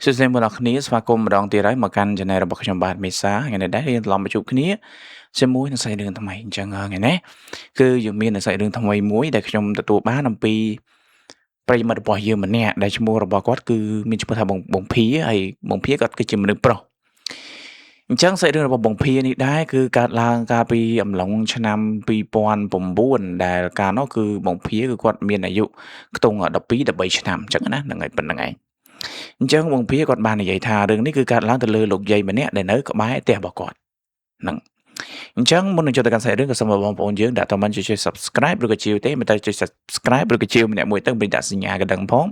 សួស្តីបងប្អូនគ្នាស្វាគមន៍ម្ដងទៀតហើយមកកាន់ Channel របស់ខ្ញុំបាទមេសាថ្ងៃនេះដែររៀនឡំមកជួបគ្នាជាមួយនឹងសាច់រឿងថ្មីអញ្ចឹងថ្ងៃនេះគឺយើងមានសាច់រឿងថ្មីមួយដែលខ្ញុំទទួលបានអំពីប្រិយមិត្តរបស់យើងម្នាក់ដែលឈ្មោះរបស់គាត់គឺមានឈ្មោះថាបងភាហើយបងភាគាត់គឺជាមនុស្សប្រុសអញ្ចឹងសាច់រឿងរបស់បងភានេះដែរគឺកើតឡើងកាលពីអំឡុងឆ្នាំ2009ដែលកាលនោះគឺបងភាគឺគាត់មានអាយុខ្ទង់12 13ឆ្នាំអញ្ចឹងណាហ្នឹងហើយប៉ុណ្្នឹងឯងអញ្ចឹងបងភាគាត់បាននិយាយថារឿងនេះគឺកើតឡើងទៅលើលោកយាយម្នាក់ដែលនៅក្បែរផ្ទះរបស់គាត់ហ្នឹងអញ្ចឹងមុននឹងចូលទៅកាន់សាច់រឿងក៏សូមឲ្យបងប្អូនយើងដាក់តាមមិនជួយ Subscribe ឬក៏ជាវទេមិនតែជួយ Subscribe ឬក៏ជាវម្នាក់មួយទៅបញ្ជាក់សញ្ញាកណ្ដឹងផង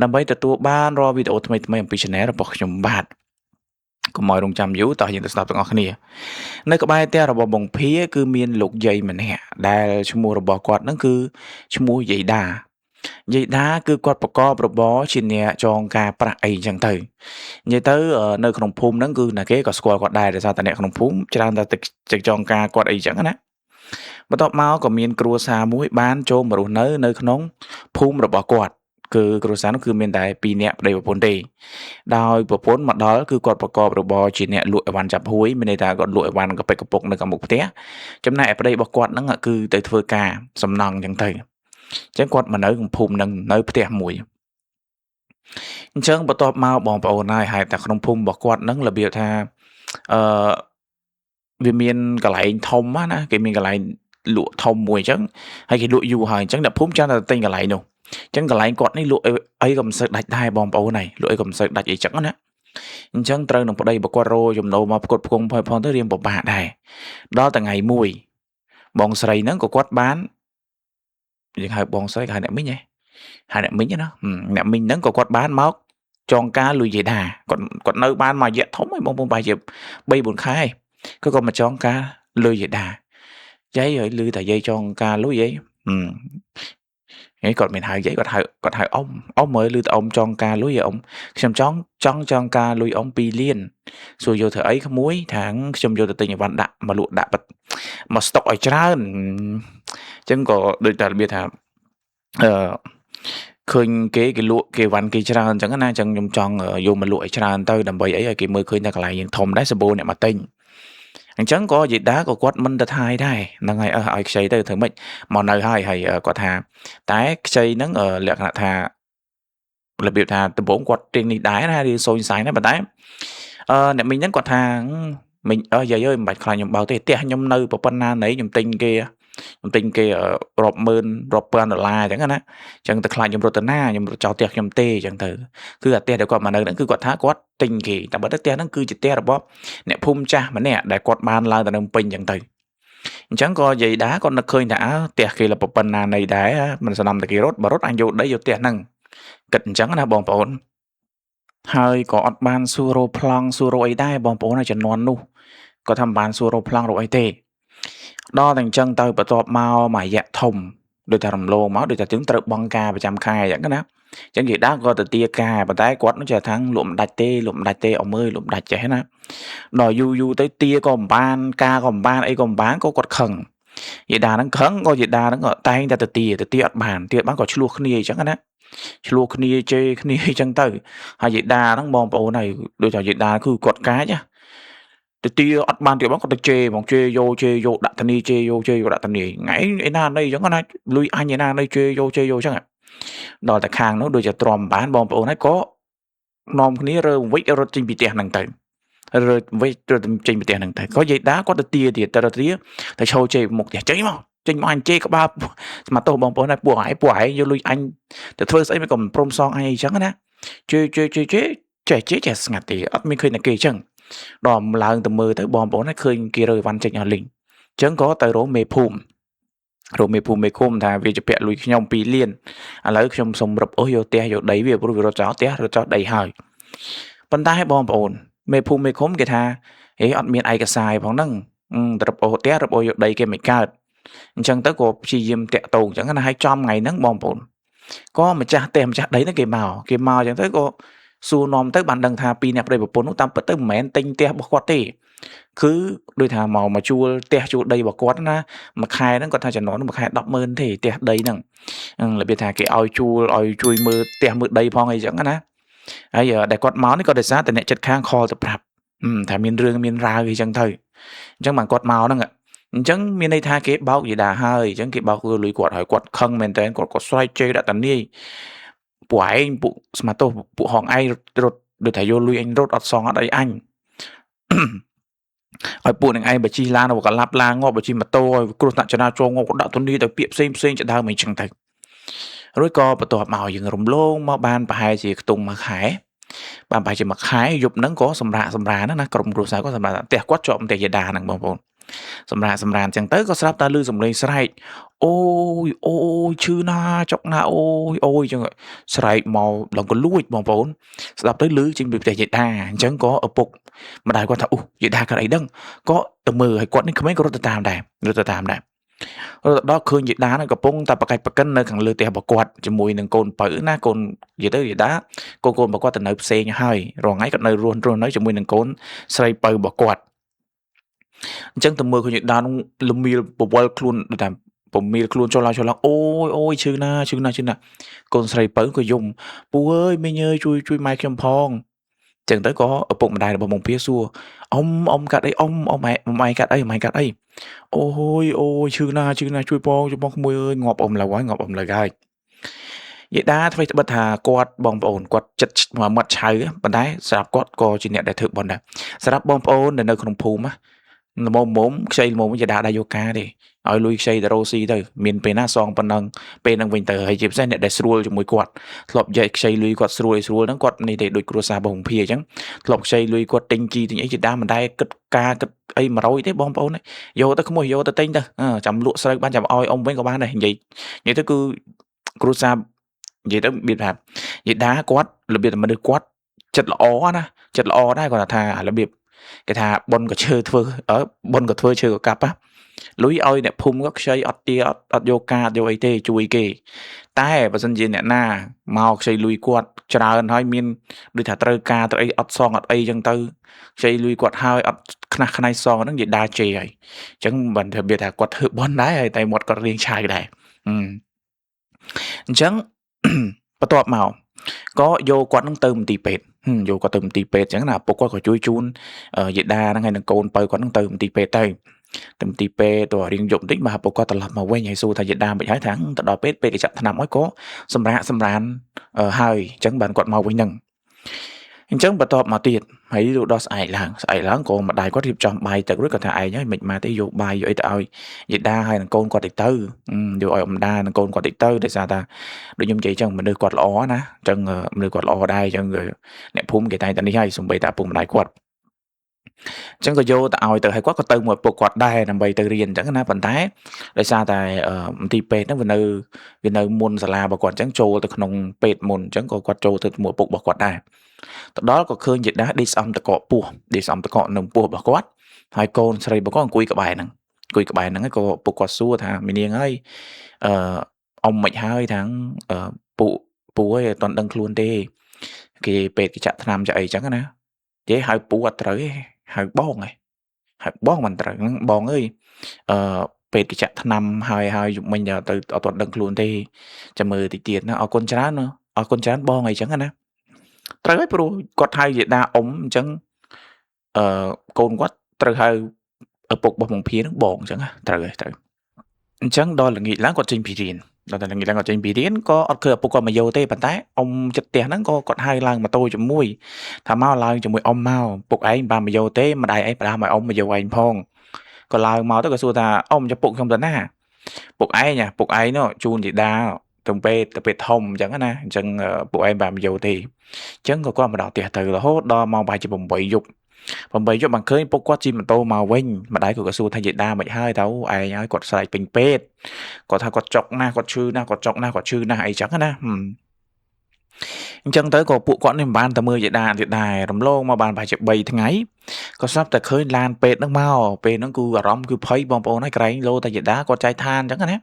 ដើម្បីទទួលបានរាល់វីដេអូថ្មីៗអំពី Channel របស់ខ្ញុំបាទកុំឲ្យរងចាំយូរតោះយើងទៅស្ដាប់ទាំងអស់គ្នានៅក្បែរផ្ទះរបស់បងភាគឺមានលោកយាយម្នាក់ដែលឈ្មោះរបស់គាត់ហ្នឹងគឺឈ្មោះយាយដាយាយដាគឺគាត់ប្រកបរបរជាអ្នកចងការប្រាក់អីចឹងទៅនិយាយទៅនៅក្នុងភូមិហ្នឹងគឺណាគេក៏ស្គាល់គាត់ដែរដោយសារតែអ្នកក្នុងភូមិច្រើនតែទៅចងការគាត់អីចឹងណាបន្ទាប់មកក៏មានគ្រួសារមួយបានចូលមករស់នៅក្នុងភូមិរបស់គាត់គឺគ្រួសារនោះគឺមានតែ2នាក់ប្តីប្រពន្ធទេដោយប្រពន្ធមកដល់គឺគាត់ប្រកបរបរជាអ្នកលក់អីវ៉ាន់ចាប់ហួយមានន័យថាគាត់លក់អីវ៉ាន់កប៉ិកកពុកនៅខាងមុខផ្ទះចំណែកឯប្តីរបស់គាត់ហ្នឹងគឺទៅធ្វើការសំណង់ចឹងទៅអញ្ចឹងគាត់មកនៅក្នុងភូមិនឹងនៅផ្ទះមួយអញ្ចឹងបន្ទាប់មកបងប្អូនហើយហេតុតែក្នុងភូមិរបស់គាត់នឹងរបៀបថាអឺវាមានកន្លែងធំណាគេមានកន្លែងលក់ធំមួយអញ្ចឹងហើយគេលក់យូរហើយអញ្ចឹងអ្នកភូមិចាំតែទិញកន្លែងនោះអញ្ចឹងកន្លែងគាត់នេះលក់អីក៏មិនសូវដាច់ដែរបងប្អូនហើយលក់អីក៏មិនសូវដាច់អីចឹងណាអញ្ចឹងត្រូវនឹងប្តីរបស់គាត់រោចំណូលមកផ្គត់ផ្គង់ផងទៅរៀងពិបាកដែរដល់ថ្ងៃមួយបងស្រីហ្នឹងក៏គាត់បានយើងហៅបងស្រីគេហៅអ្នកមីងហៅអ្នកមីងណាអ្នកមីងហ្នឹងក៏គាត់បានមកចងការលុយយាយដាគាត់នៅបានមួយរយៈធំហើយបងប្អូនប្រហែលជា3 4 ខែគឺគាត់មកចងការលុយយាយដាយាយហើយលឺតែយាយចងការលុយហីគាត់មិនហៅយាយគាត់ហៅអ៊ំមើលលឺតែអ៊ំចងការលុយអ៊ំខ្ញុំចង់ការលុយអ៊ំ2 លានសួរយកធ្វើអីក្មួយថាខ្ញុំយកទៅទិញអីវ៉ាន់ដាក់មកលក់ដាក់មកស្តុកឲ្យច្រើនអញ្ចឹងក៏ដូចតែរបៀបថាឃើញគេលក់គេវ៉ាន់គេច្រើនអញ្ចឹងណាអញ្ចឹងខ្ញុំចង់យកមកលក់ឲ្យច្រើនទៅដើម្បីអីឲ្យគេមើលឃើញតែកន្លែងយើងធំដែរសម្បូរអ្នកមកទិញអញ្ចឹងក៏យាយដាក៏គាត់មិនទៅថាយដែរហ្នឹងហើយឲ្យខ្ចីទៅធ្វើម៉េចមកនៅហើយគាត់ថាតែខ្ចីហ្នឹងលក្ខណៈថារបៀបថាដំបូងគាត់ទៀងនេះដែរណារៀនសូនសាយណាប៉ុន្តែអ្នកមីងហ្នឹងគាត់ថាមីងយាយអើយមិនបាច់ខ្លាចខ្ញុំបើកទេផ្ទះខ្ញុំនៅប៉ុណ្ណាណីខ្ញុំទិញគេរាប់ម៉ឺនរាប់ពាន់ដុល្លារអញ្ចឹងណាអញ្ចឹងទៅខ្លាចខ្ញុំរត់ទៅណាខ្ញុំចោលផ្ទះខ្ញុំទេអញ្ចឹងទៅគឺអាផ្ទះដែលគាត់មកនៅហ្នឹងគឺគាត់ថាគាត់ទិញគេតែបើទៅផ្ទះហ្នឹងគឺជាផ្ទះរបស់អ្នកភូមិចាស់ម្នាក់ដែលគាត់បានឡើងទៅនៅពេញអញ្ចឹងទៅអញ្ចឹងក៏យាយដាគាត់នឹកឃើញថាផ្ទះគេលប៉ុណ្ណាណីដែរមិនស្នំតែគេរត់បើរត់អញយកដីយកផ្ទះហ្នឹងគិតអញ្ចឹងណាបងប្អូនហើយក៏អត់បានសួររោប្លង់សួររោអីដែរបងប្អូនជំនាន់នោះគាត់ថាមិនបានសួររោប្លង់រោអីទេដល់តែអញ្ចឹងទៅបន្ទាប់មកមួយរយៈធំដូចថារំលងមកដូចថាយើងត្រូវបង់ការប្រចាំខែអញ្ចឹងណាអញ្ចឹងយាយដាក៏ទៅទាការប៉ុន្តែគាត់នឹងចេះថាលក់មិនដាច់ទេអ៊ំអើយលក់មិនដាច់ចេះណាដល់យូរទៅទាក៏មិនបានការក៏មិនបានអីក៏មិនបានក៏គាត់ខឹងយាយដាហ្នឹងខឹងក៏យាយដាហ្នឹងក៏តែងតែទៅទាអត់បានក៏ឆ្លោះគ្នាអញ្ចឹងណាឆ្លោះគ្នាជេរគ្នាអញ្ចឹងទៅហើយយាយដាហ្នឹងបងប្អូនហើយដូចថាយាយដាគឺគាត់កាចណាទៅទាអត់បានទៀតបងគាត់ទៅជេរហ្មងជេរយកដាក់ធានាជេរយកដាក់ធានាថ្ងៃឯណាណីអញ្ចឹងណាលុយអញឯណាណីជេរយកអញ្ចឹងដល់តែខាងនោះដូចជាទ្រាំបានបងប្អូនហើយក៏នាំគ្នារើវិចរត់ចេញពីផ្ទះហ្នឹងទៅរើវិចរត់ចេញពីផ្ទះហ្នឹងទៅក៏យាយដាគាត់ទៅទាទៀតទៅឈោជេរមុខផ្ទះចេញមកអញជេរក្បាលស្មាត់ទោសបងប្អូនហើយពួកឯងយកលុយអញទៅធ្វើស្អីមិនក៏មិនព្រមសងអញអញ្ចឹងណាជេរចេះស្ងាត់ទេអត់មានឃើញតែគេអញ្ចឹងដល់ឡើងទៅមើលទៅបងប្អូនឃើញគេរើអីវ៉ាន់ចេញអស់លីងអញ្ចឹងក៏ទៅរកមេភូមិមេឃុំថាវាជាពាក់លុយខ្ញុំ2 លានឥឡូវខ្ញុំសុំរឹបអូសយកផ្ទះយកដីវាព្រោះវារត់ចោលផ្ទះរត់ចោលដីហើយប៉ុន្តែបងប្អូនមេភូមិមេឃុំគេថាអត់មានឯកសារផងហ្នឹងរឹបអូសផ្ទះរឹបអូសយកដីគេមិនកើតអញ្ចឹងទៅក៏ព្យាយាមតាក់ទងអញ្ចឹងណាឲ្យចំថ្ងៃហ្នឹងបងប្អូនក៏ម្ចាស់ដីហ្នឹងគេមកអញ្ចឹងទៅក៏សួរនាំទៅបានដឹងថា2អ្នកប្តីប្រពន្ធនោះតាមពិតទៅមិនមែនទិញផ្ទះរបស់គាត់ទេគឺដូចថាមកជួលផ្ទះជួលដីរបស់គាត់ណាមួយខែហ្នឹងគាត់ថាចំណូលមួយខែ100000ទេផ្ទះដីហ្នឹងរបៀបថាគេឲ្យជួលឲ្យជួយមើលផ្ទះមើលដីផងអីចឹងណា ហើយដែលគាត់មកនេះក៏ដោយសារតែអ្នកជិតខាងខលទៅប្រាប់ថាមានរឿងមានរាវអីចឹងទៅអញ្ចឹងបានគាត់មកហ្នឹងអញ្ចឹងមានន័យថាគេបោកយេដាហើយអញ្ចឹងគេបោកលុយគាត់ហើយគាត់ខឹងមែនតើគាត់ស្រែកជេរដាក់តានាយពួកឯងពួកស្មាទោសពួកហងឯងរត់ដូចថាយកលុយអញរត់អត់សងអត់អីអញឲ្យពួកនឹងឯងបើជិះឡានក៏ឡាប់ឡាងាប់បើជិះម៉ូតូឲ្យគ្រោះថ្នាក់ចរាចរណ៍ងាប់ក៏ដាក់ទនីទៅពាក្យផ្សេងជាដើមអីចឹងទៅរួចក៏បន្ទាប់មកយើងរំលងមកបានប្រហែលជាខ្ទង់មួយខែបានប្រហែលជាមួយខែយប់ហ្នឹងក៏សម្រាកណាក្រុមគ្រួសារក៏សម្រាកផ្ទះគាត់ជាប់ផ្ទះយេដាហ្នឹងបងប្អូនសម្រាកអញ្ចឹងទៅក៏ស្រាប់តែឮសំឡេងស្រែកអូយឈឺណាចុកណាអូយអញ្ចឹងស្រែកមកដល់ក៏លួចបងប្អូនស្ដាប់ទៅឮចេញពីផ្ទះយេដាអញ្ចឹងក៏ឪពុកម្ដាយគាត់ថាអូយេដាគាត់អីដឹងក៏ទៅមើលឲ្យគាត់នេះក្មេងក៏រត់ទៅតាមដែររត់ទៅដល់ឃើញយេដានឹងកំពុងតែប្រកាច់ប្រកិននៅខាងលើផ្ទះរបស់គាត់ជាមួយនឹងកូនពៅណាកូននិយាយទៅយេដាកូនរបស់គាត់ទៅនៅផ្សេងហើយរាល់ថ្ងៃគាត់នៅរស់នៅជាមួយនឹងកូនស្រីពៅរបស់គាត់អញ្ចឹងទៅមើលឃើញយេដានឹងលមៀលបវល់ខ្លួនដូចថាពមៀលខ្លួនចុះឡើងអូយឈឺណាកូនស្រីពៅក៏យំពូអើយមីងអើយជួយម៉ែខ្ញុំផងចឹងទៅក៏ឪពុកម្ដាយរបស់បងភាសួរអ៊ំកាត់អីអ៊ំម៉ែកាត់អីអូយឈឺណាជួយផងក្មួយអើយងាប់អ៊ំលើហើយយេដាថ្មីត្បិតថាគាត់បងប្អូនគាត់ចិត្តមាត់ឆៅប៉ុន្តែសម្រាប់គាត់ក៏ជាអ្នកដែលធ្វើបុណ្យដែរសម្រាប់បងប្អូនដែលនៅក្នុងភូមិល្មមខ្ចីល្មមយេដាដែរយកការទេឲ្យលុយខ្ចីទៅរោស៊ីទៅមានពេលណាសងប៉ុណ្ណឹងពេលហ្នឹងវិញទៅហើយជាពិសេសអ្នកដែលស្រួលជាមួយគាត់ធ្លាប់យកខ្ចីលុយគាត់ស្រួលហ្នឹងគាត់នេះទេដូចគ្រួសារបងភាអញ្ចឹងធ្លាប់ខ្ចីលុយគាត់ទិញជីទិញអីយេដាមិនដែរគិតអី100ទេបងប្អូនយកទៅក្មួយយកទៅទិញទៅចាំលក់ស្រូវបានចាំឲ្យអ៊ំវិញក៏បានដែរនិយាយទៅគឺគ្រួសារនិយាយទៅរបៀបថាយេដាគាត់របៀបតែមនុស្សគាត់ចិត្តល្អណាចិត្តល្អដែរគាត់ថារបៀបគេថាបុណ្យក៏ឈើធ្វើបុណ្យក៏ធ្វើឈើក៏កាប់ណាលុយឲ្យអ្នកភូមិក៏ខ្ចីអត់ទាអត់យកការយកអីទេជួយគេតែបើសិនជាអ្នកណាមកខ្ចីលុយគាត់ច្រើនហើយមានដូចថាត្រូវការទៅអីអត់សងអត់អីចឹងទៅខ្ចីលុយគាត់ហើយអត់ខ្នះខ្នែងសងហ្នឹងនិយាយដាជេរហើយអញ្ចឹងបើថាគាត់ធ្វើបុណ្យដែរហើយតែមាត់គាត់រៀងឆាយដែរអញ្ចឹងបន្ទាប់មកក៏យកគាត់នឹងទៅមន្ទីរពេទ្យយកគាត់ទៅមន្ទីរពេទ្យអញ្ចឹងណាឪពុកគាត់ក៏ជួយជូនយេដាហ្នឹងហើយនឹងកូនពៅគាត់នឹងទៅមន្ទីរពេទ្យទៅមន្ទីរពេទ្យទៅរៀងយប់បន្តិចបាទឪពុកគាត់ត្រឡប់មកវិញហើយសួរថាយេដាមិនហើយថាទៅដល់ពេទ្យគេចាក់ថ្នាំឲ្យក៏សម្រានហើយអញ្ចឹងបានគាត់មកវិញហ្នឹងអញ្ចឹងបន្ទាប់មកទៀតហើយដល់ស្អែកឡើងក៏ម្ដាយគាត់រៀបចំបាយទឹករួចគាត់ថាឯងហើយមិនមកទេយកបាយយកអីទៅឲ្យយេដាហើយនឹងកូនគាត់តិចទៅយកឲ្យម្ដាយនឹងកូនគាត់តិចទៅដោយសារថាដូចខ្ញុំនិយាយអញ្ចឹងមនុស្សគាត់ល្អណាអញ្ចឹងមនុស្សគាត់ល្អដែរអញ្ចឹងអ្នកភូមិគេតែងតែនេះហើយសំបីតាពុកម្ដាយគាត់អញ្ចឹងក៏យកទៅឲ្យទៅហើយគាត់ក៏ទៅមួយពុកគាត់ដែរដើម្បីទៅរៀនអញ្ចឹងណាប៉ុន្តែដោយសារតែមន្ទីរពេទ្យហ្នឹងវានៅមុនសាលារបស់គាត់អញ្ចឹងចូលទៅក្នុងពេទ្យមុនអញ្ចឹងក៏គាត់ចូលទៅមួយពុករបស់គាត់ដែរទៅដល់ក៏ឃើញយេដាដេកស្អំតកកពោះនៅពោះរបស់គាត់ហើយកូនស្រីរបស់គាត់អង្គុយក្បែរហ្នឹងហើយក៏ពុកគាត់សួរថាមីនាងហើយអ៊ំមិនហើយថាពូអើយអត់ទាន់ដឹងខ្លួនទេគេពេទ្យគេចាក់ថ្នាំចាក់អីចឹងណាគេហៅពូអត់ត្រូវទេហៅបងមិនត្រូវហ្នឹងបងអើយពេទ្យគេចាក់ថ្នាំហើយមិញទៅអត់ទាន់ដឹងខ្លួនទេចាំមើលតិចទៀតណាអរគុណច្រើនបងអីចឹងណាត្រូវហើយព្រោះគាត់ហៅយេដាអ៊ំអញ្ចឹងកូនគាត់ត្រូវហៅឪពុករបស់បងភានឹងបងអញ្ចឹងត្រូវអញ្ចឹងដល់ល្ងាចឡើងគាត់ចេញពីរៀនក៏អត់ឃើញឪពុកគាត់មកយកទេប៉ុន្តែអ៊ំចិត្តផ្ទះហ្នឹងក៏គាត់ហៅឡើងម៉ូតូជាមួយថាមកឡើងជាមួយអ៊ំមកពុកឯងបានមកយកទេម្ដាយឯងផ្ដាំឲ្យអ៊ំមកយកឯងផងក៏ឡើងមកទៅក៏សួរថាអ៊ំចាំពុកខ្ញុំទៅណាពុកឯងនោះជូនយេដាទៅពេទ្យធំអញ្ចឹងណាអញ្ចឹងពួកឯងបានមកយកទេអញ្ចឹងក៏គាត់មកដល់ផ្ទះទៅរហូតដល់ម៉ោងប្រហែលជា8យប់បានឃើញពុកគាត់ជិះម៉ូតូមកវិញម្ដាយក៏សួរថាយេដាមិនហើយទៅឯងហើយគាត់ស្រែកពេញពេទ្យគាត់ថាគាត់ចុកណាស់គាត់ឈឺណាស់គាត់អីចឹងណាអញ្ចឹងទៅក៏ពួកគាត់នេះមិនបានទៅមើលយេដាទៀតដែររំលងមកបានប្រហែលជា3ថ្ងៃក៏ស្រាប់តែឃើញឡានពេទ្យហ្នឹងមកពេលហ្នឹងគឺអារម្មណ៍គឺភ័យបងប្អូនហើយក្រែងលោតែយេដាគាត់ចែកឋានអញ្ចឹងណា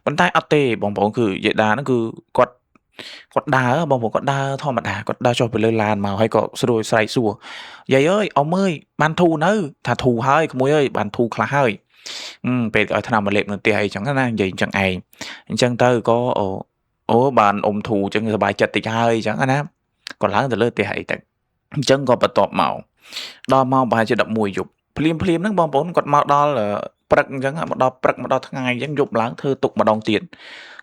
ប៉ុន្តែអត់ទេបងប្អូនគឺយេដាហ្នឹងគឺគាត់ដើរបងប្អូនគាត់ដើរធម្មតាគាត់ដើរចុះពីលើឡានមកហើយក៏ស្រួលស្រែកសួរយាយអើយអ៊ំអើយបានធូរនៅថាធូរហើយក្មួយអើយបានធូរខ្លះហើយពេលឲ្យថ្នាំមកលេបនៅផ្ទះអីចឹងណានិយាយអញ្ចឹងឯងអញ្ចឹងទៅក៏អូបានអ៊ំធូរអញ្ចឹងសប្បាយចិត្តតិចហើយអញ្ចឹងណា còn láng từ lơ tè hay tại chân có bật tọp màu đo mau bài cho đậm mùi dục phim nó bong bốn còn mau đo là bật chẳng hạn một đo tháng ngày chẳng dục láng thơ tục mà đong tiền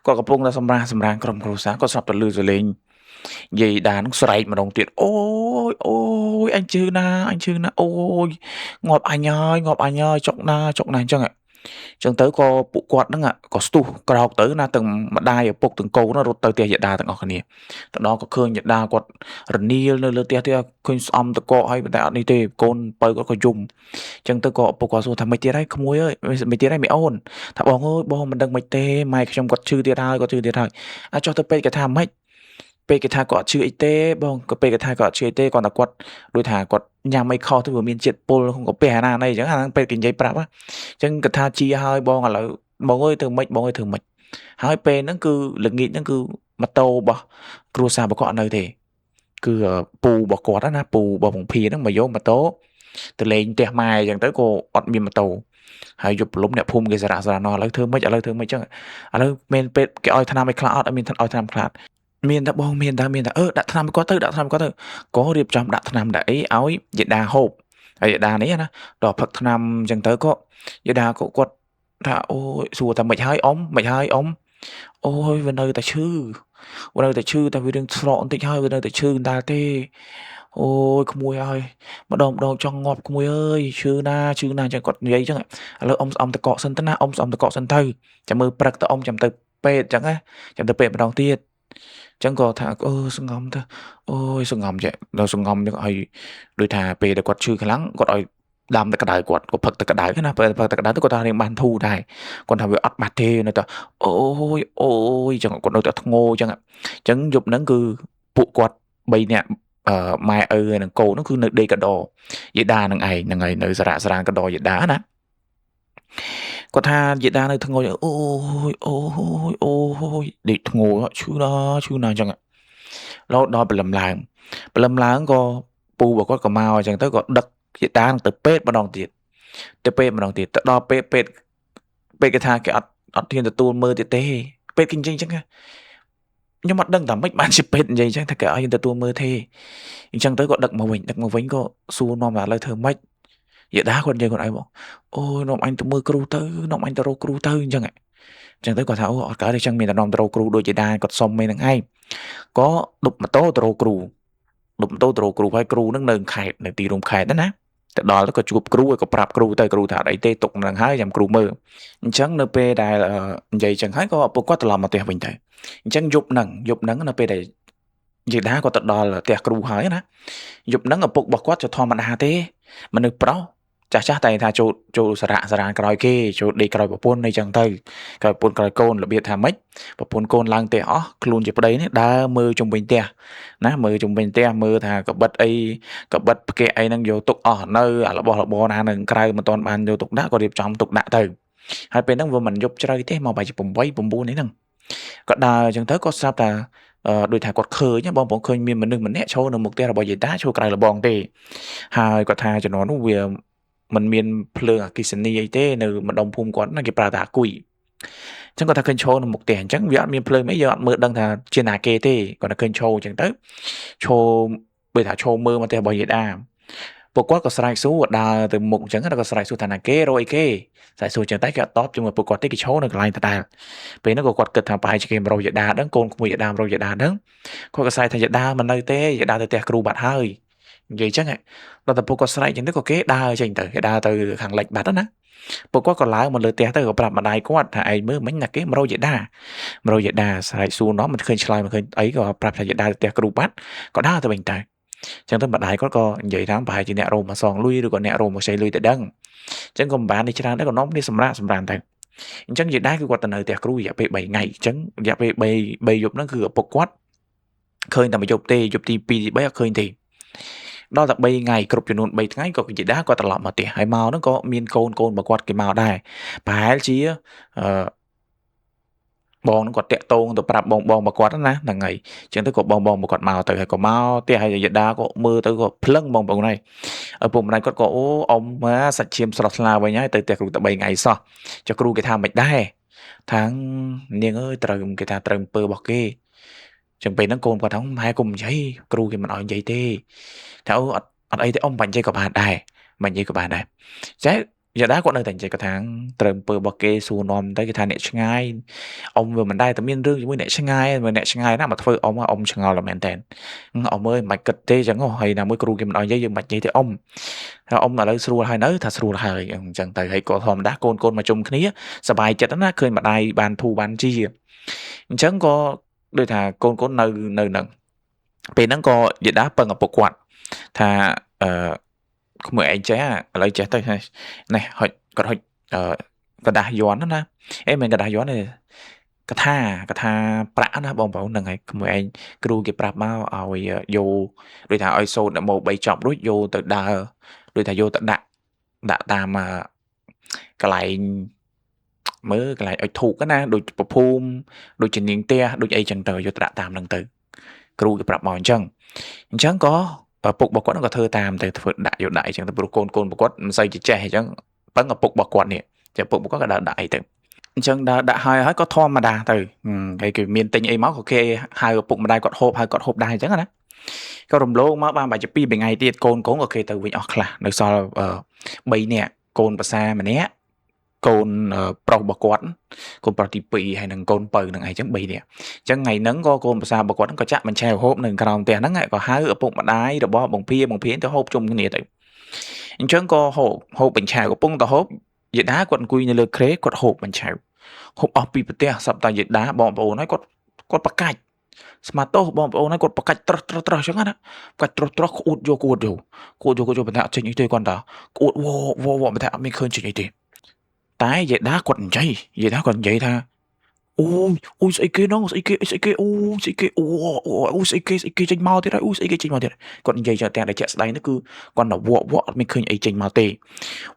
có cái bông ra xâm ra cầm cầu sáng có sập tật lư rồi lên vậy đàn xoay mà đong tiền ôi anh chứ na ôi ngọt anh ơi chọc này chẳng ạ chẳng tới có bộ quạt đó ạ có stu có học tới na từng mà đai ở bốc từng câu nó rút tới tia nhiệt đa từng ở này tụi nó có khơi nhiệt đa quạt rần nia lơ tia tia khơi om tự cọ hay tại đi tê côn bơi có dùng chẳng tới có bộ quạt số thằng mày tia đấy không muối ơi mày tia đấy mày ôn thằng bong ơi bong mình đừng mày tê mày trong quạt chư tia đai có chư tia đai à cho tôi pe cái tham mấy pe cái thang có chữ ấy tê bong có pe cái thang có chữ ấy tê còn là quạt đôi thả quạt nhà mày kho thôi vừa miền triệt pol không có pe nào này chẳng hạn pe cái giấy prap á chẳng cái thang chi hơi bong là bong ơi thường mệt hai pe nó cứ lực nghị nó cứ mặt tàu bò cua sa bò cọ nơi thì cứ pù bò quạt đó na pù bò bông pì nó mà vô mà tố từ lên tè mai chẳng tới cô ọt miền mặt tàu hay chụp lúc nè phum cái ra nó lấy thương mấy chứ à lấy men pe cái oi thằng mày khlat ở miền thằng oi thằng khlat miền đã bong miền đã đã tham có tới có điệp trong đã tham đã ấy áo dịch đà hộp dịch đà này na đỏ phật tham chẳng tới có dịch đà có quật thà ôi xùa thằng mày hai ống ôi bên nơi ta chư ta vì đừng sọn tịnh hơi bên nơi ta chư ta tê ôi không mùi ơi mà đồng cho ngọt không mùi ơi chư na chẳng còn vậy chẳng ạ lỡ ông ta cọ sân tân na ông ta cọ sân thư chẳng mơ bạc ta ông chẳng tới pê chẳng á chẳng tới pê mà đồng tiết chẳng có thà ôi sung ngầm ta ôi sung ngầm vậy rồi sung ngầm chẳng ai đôi thà pê để quạt chư khá lắng quạt ơi đam ta cả đời quạt có phật ta cả đời cái nào phật ta cả đời tôi có ta đang bàn thu này còn thà về ắt bát thê này ta ôi chẳng còn đâu ta ngô chẳng ạ chẳng dục nắng cứ phụ quạt bay nè mai nằng cổ nó cứ nơi đây cả đồ vậy đa nằng ngày nơi ra cả đồ vậy đá nè có tha vậy đa nơi thằng ngồi ôi để thằng ngồi chú nào chẳng ạ lâu đó bị lầm làng có pu và có mau chẳng tới có đực vậy đa từ pet mà đòn tiệt đo pet cái tha cái ọt thiên từ tu mơ tiệt tê pet kinh doanh chẳng nhưng mà đừng tầm mấy bạn chụp pet vậy chẳng thật cả thiên từ tu mơ thê chẳng tới có đực mà vĩnh có xu nom là lời thơ mấy vậy đá con chơi còn ai bảo ôi nom anh tu mơ kêu tới nom anh tao kêu tới chẳng ạ chẳng tới có thảo họ cả đây chẳng mình là nom tao kêu đôi chị đai còn xong mình hay có đục mà tao kêu phải kêu nó nâng khai này tì rồng khai đó nè đó là có chụp kêu có prap kêu tay kêu thả đấy tê tục là hai dòng kêu mơ chẳng np đài là vậy chẳng hay có bộ quát làm mà tiền bình thường chẳng dục nắng np đài vậy đá có tật đo là tiền kêu hỏi nè dục nắng ở bộ bọc quát cho thò mặt hà tê mà được pro cha tay tha chỗ sara còi kê chỗ đi còi bộ pôn này chẳng tay còi côn là biệt thà mấy bộ pôn côn lang tè ó luôn chụp đấy đa mơ trong bình tè ná mơ trong bình tè mơ thà có bật cái ấy năng vô tục ở nơi là bò na nâng cài mà toàn bàn vô tục đã có điệp trong tục đã từ hai bên đang vừa mình giúp chơi thế mà bài chụp bùng bún đấy nè có đà chẳng tới có sao ta đôi thà quạt khơi nhá bong khơi miền mình nè show nó một tia là bao gì đá show cài là bong tê hai quạt thà cho nó về mình miền phơi à cái sân này thế nơi mà đồng phun quán là cái bà đã quỷ chẳng có thà kênh show là một tiền chẳng vì miền phơi mấy giờ mưa đăng thà trên à kê thế còn là kênh show chẳng tới show bây thà show mưa mà thế bao gì đa bộ quát có sai số đa từ một chẳng là có sai số thằng nào kê rồi kê sai số chẳng tới cái top nhưng mà bộ quát cái show nó lại ta vì nó có quát cực thằng bài chỉ game rồi vậy đa đấng côn cũng vậy đa rồi vậy đa đấng có cái sai thằng vậy đa mình nơi thế vậy đa từ kêu bạt hơi vậy chắc này là tập bộ sai chẳng tới có cái đa chẳng từ cái đa từ hàng lệch bạt đó nè bộ quát còn lại một lời té tới gặp mà này quát thằng mới mấy là cái rồi vậy đa sai số nó mình khơi slide mà khơi ấy có bạt thằng vậy đa té kêu bạt có đa từ bình tại chẳng tới bạn đại có vậy tháng bài chỉ nẹo rồi mà sòn lui rồi còn nẹo rồi mà xây lui tại đăng chẳng còn bạn đi chơi đó còn nó đi sầm ra tại chẳng gì đá cứ qua tận nơi tiệc cruise dạ bị 7 ngày chẳng dạ bị bày dục nó cứ bộc quát khơi tầm dục tì pi bây khơi thì đó là 7 ngày cục cho nôn 7 ngày có cái gì đá qua tận lọ mà tiệc hai màu nó có miên côn mà quát cái màu đài phải chỉ bong nó quạt tẹt tôn từ prap bong mà quạt đó nè là ngày chẳng tới có bong mà quạt màu từ hay có màu tia hay giờ đá có mưa tới có plâng bong này ở vùng này có ông má sạch chiêm sọt la với nhá từ tiệc từ 7 ngày sao cho crew cái tham mạch đá tháng niên ơi trầm cái thà trầm pơ bọc kê ចឹងពេលហ្នឹងកូនគាត់ថាម៉ែកុំនិយាយគ្រូគេមិនឲ្យនិយាយទេថាអូអត់អីទេអ៊ំបាញ់និយាយក៏បានដែរបាញ់និយាយក៏បានដែរចែយាដាគាត់នៅតែនិយាយគាត់ថាត្រូវអំពើរបស់គេសួរនាំទៅគេថាអ្នកឆ្ងាយអ៊ំវាមិនដែរតែមានរឿងជាមួយអ្នកឆ្ងាយអ្នកឆ្ងាយណាមកធ្វើអ៊ំឆ្ងល់មែនតើអ៊ំអើយមិនគិតទេចឹងហើយណាមួយគ្រូគេមិនឲ្យនិយាយយើងមិននិយាយទេអ៊ំហើយអ៊ំឥឡូវស្រួលហើយនៅថាស្រួលហើយអញ្ចឹងទៅហើយក៏ធម្មតាកូនមកជុំគ្នាសប្បាយចិត្តណាឃើញម្ដាយបានធូរបានជាអញ្ចឹងក៏ដូចថាកូននៅនឹងពេលហ្នឹងក៏យាដាពឹងឪពុកគាត់ថាក្មួយឯងចេះឥឡូវចេះទៅនេះហុចគាត់ហុចกระดาษយ័ន្តណាមិនកระดาษយ័ន្តទេកថាប្រាក់ណាបងប្អូនហ្នឹងហើយក្មួយឯងគ្រូគេប្រាប់មកឲ្យយកដូចថាឲ្យសូត្រនមោ3ចប់រួចយកទៅដើរដូចថាយកទៅដាក់តាមកន្លែងមើលកន្លែងឲ្យធូបណាដូចប្រភូមិដូចជានាងផ្ទះដូចអីចឹងទៅយកដាក់តាមហ្នឹងទៅគ្រូគេប្រាប់មកអញ្ចឹងក៏ពុករបស់គាត់ក៏ធ្វើតាមទៅធ្វើដាក់យកដាក់អីចឹងទៅព្រោះកូនរបស់គាត់មិនសូវចេះអញ្ចឹងប៉ឹងឪពុករបស់គាត់នេះតែឪពុករបស់គាត់ក៏ដាក់អីទៅអញ្ចឹងដាក់ហើយក៏ធម្មតាទៅហើយគេមានទិញអីមកក៏គេហៅឪពុកម្ដាយគាត់ហូបដែរអញ្ចឹងណាក៏រំលងមកបានបាច់ជា2ថ្ងៃទៀតកូនក៏គេទៅវិញអស់ខ្លះនៅសល់3នាក់កូនប្រសាម្នាក់កូនប្រុសរបស់គាត់កូនប្រុសទី2ហើយនឹងកូនពៅនឹងឯងចឹង3នាក់អញ្ចឹងថ្ងៃហ្នឹងក៏កូនប្រសារបស់គាត់ក៏ចាក់បញ្ឆែហូបនៅក្រោមផ្ទះហ្នឹងក៏ហៅឪពុកម្ដាយរបស់បងភាទៅហូបជុំគ្នាទៅអញ្ចឹងក៏ហូបបញ្ឆែកំពុងតែហូបយេដាគាត់អង្គុយនៅលើគ្រែគាត់ហូបបញ្ឆែហូបអស់ពីប្រទេសសប្តាហ៍យេដាបងប្អូនហើយគាត់ប្រកាច់ស្មាតោបងប្អូនហើយគាត់ប្រកាច់ត្រោះចឹងណាប្រកាច់ត្រោះក្អួតយកបន្តែអត់ចេញអីទេគាត់តាក្អួតវបន្តែអត់មានឃើញចេញអីទេតែយេដាគាត់និយាយថាអូស្អីគេណងស្អីគេអូស្អីគេចេញមកទៀតហើយអូស្អីគេចេញមកទៀតគាត់និយាយតែតែជាក់ស្ដែងនោះគឺគាត់ទៅវក់អត់មានឃើញអីចេញមកទេ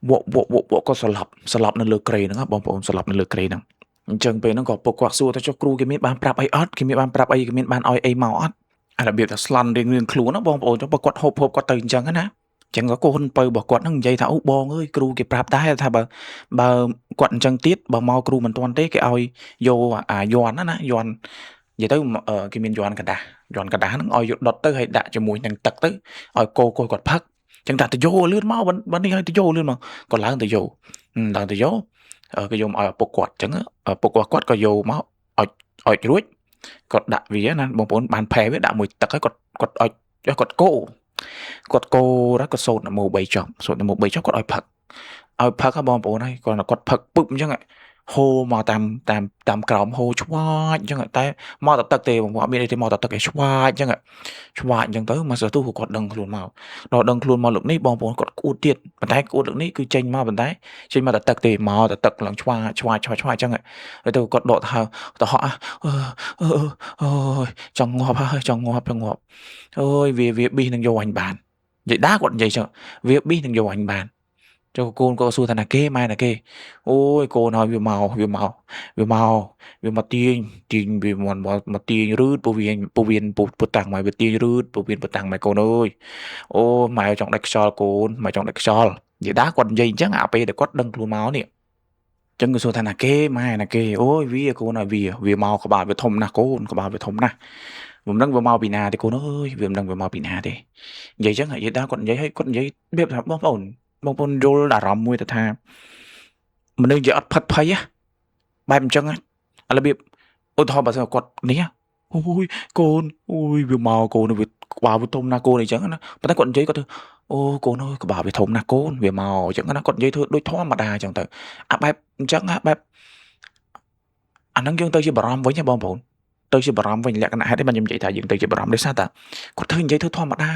វក់ក៏ស្លាប់នៅលើគ្រែហ្នឹងបងប្អូនស្លាប់នៅលើគ្រែហ្នឹងអញ្ចឹងពេលហ្នឹងក៏ពុកគាត់សួរថាចុះគ្រូគេមានបានប្រាប់អីអត់គេមានបានប្រាប់អីគេមានបានឲ្យអីមកអត់អារបៀបថាស្លន់រៀងខ្លួនណាបងប្អូនចុះបើគាត់ហូបគាត់ទៅអញ្ចឹងណាចឹងក៏កូនពៅរបស់គាត់ហ្នឹងនិយាយថាអូបងអើយគ្រូគេប្រាប់ដែរថាបើគាត់អញ្ចឹងទៀតបើមកគ្រូមិនទាន់ទេគេឲ្យយកអាយ័ន្តណាយ័ន្តនិយាយទៅគេមានយ័ន្តกระดาษហ្នឹងឲ្យយកដុតទៅហើយដាក់ជាមួយនឹងទឹកទៅឲ្យកគាត់ផឹកចឹងថាទៅយកលឿនមកបើនេះឲ្យទៅយកលឿនមកក៏ឡើងទៅយកគេយកមកឲ្យឪពុកគាត់ចឹងឪពុកគាត់ក៏យកមកឲ្យរួចគាត់ដាក់វាណាបងប្អូនបានផែវាដាក់មួយទឹកហើយគាត់ឲ្យគាត់កូរហើយគាត់សូត្រនមោ3ចប់គាត់ឲ្យផឹកបងប្អូនហើយគាត់ផឹកពឹបអញ្ចឹងហូរមកតាមក្រោមហូរឆ្វាចអញ្ចឹងតែមកតែទឹកទេបងប្អូនអត់មានអីទេមកតែទឹកឯងឆ្វាចអញ្ចឹងទៅមកសើទូគាត់ដឹងខ្លួនមកដល់ដឹងខ្លួនមកលោកនេះបងប្អូនគាត់ក្អួតទៀតប៉ុន្តែក្អួតលោកនេះគឺចេញមកតែទឹកទេមកតែទឹកឡើងឆ្វាចអញ្ចឹងហើយទៅគាត់ដកទៅហក់អូយចង់ងាប់អើយវាប៊ីសនឹងយកអញបាននិយាយគាត់និយាយចឹងវាប៊ីសនឹងយកអញបានចុះកូនក៏សួរថាណាគេម៉ែណាគេអូយកូនឲ្យវាមកទាញវាមកទាញរឺតពវៀនពុតាំងមកវាទាញរឺតពវៀនពុតាំងមកកូនអើយអូម៉ែចង់ដាច់ខ្យល់កូនម៉ែចង់ដាច់ខ្យល់និយាយគាត់និយាយអញ្ចឹងអាពេលដែលគាត់ដឹងខ្លួនមកនេះចឹងក៏សួរថាណាគេម៉ែណាគេអូយវាកូនឲ្យវាមកក្បាលវាធំណាស់កូនក្បាលវាធំណាស់វាមិនដឹងវាមកពីណាទេកូនអើយវាមិនដឹងវាមកពីណាទេនិយាយចឹងយាយគាត់និយាយឲ្យគាត់និយាយបែបថាបងប្អូនយល់អារម្មណ៍មួយទៅថាមនុស្សនិយាយអត់ផិតភ័យបែបអញ្ចឹងអារបៀបឧទាហរណ៍បើសិនគាត់នេះអូយកូនអូយវាមកកូនវាក្បាលវាធំណាស់កូនអីចឹងណាប៉ុន្តែគាត់និយាយគាត់ទៅអូកូនអើយក្បាលវាធំណាស់កូនវាមកអញ្ចឹងណាគាត់និយាយធ្វើដូចធម្មតាអញ្ចឹងទៅអាបែបអញ្ចឹងបែបអាហ្នឹងយើងទៅជាបារម្ភវិញបងប្អូនទៅជាបារម្ភវិញលក្ខណៈហេតុអីបានខ្ញុំនិយាយថាយើងទៅជាបារម្ភដោយសារតែគាត់ធ្វើនិយាយធ្វើធម្មតា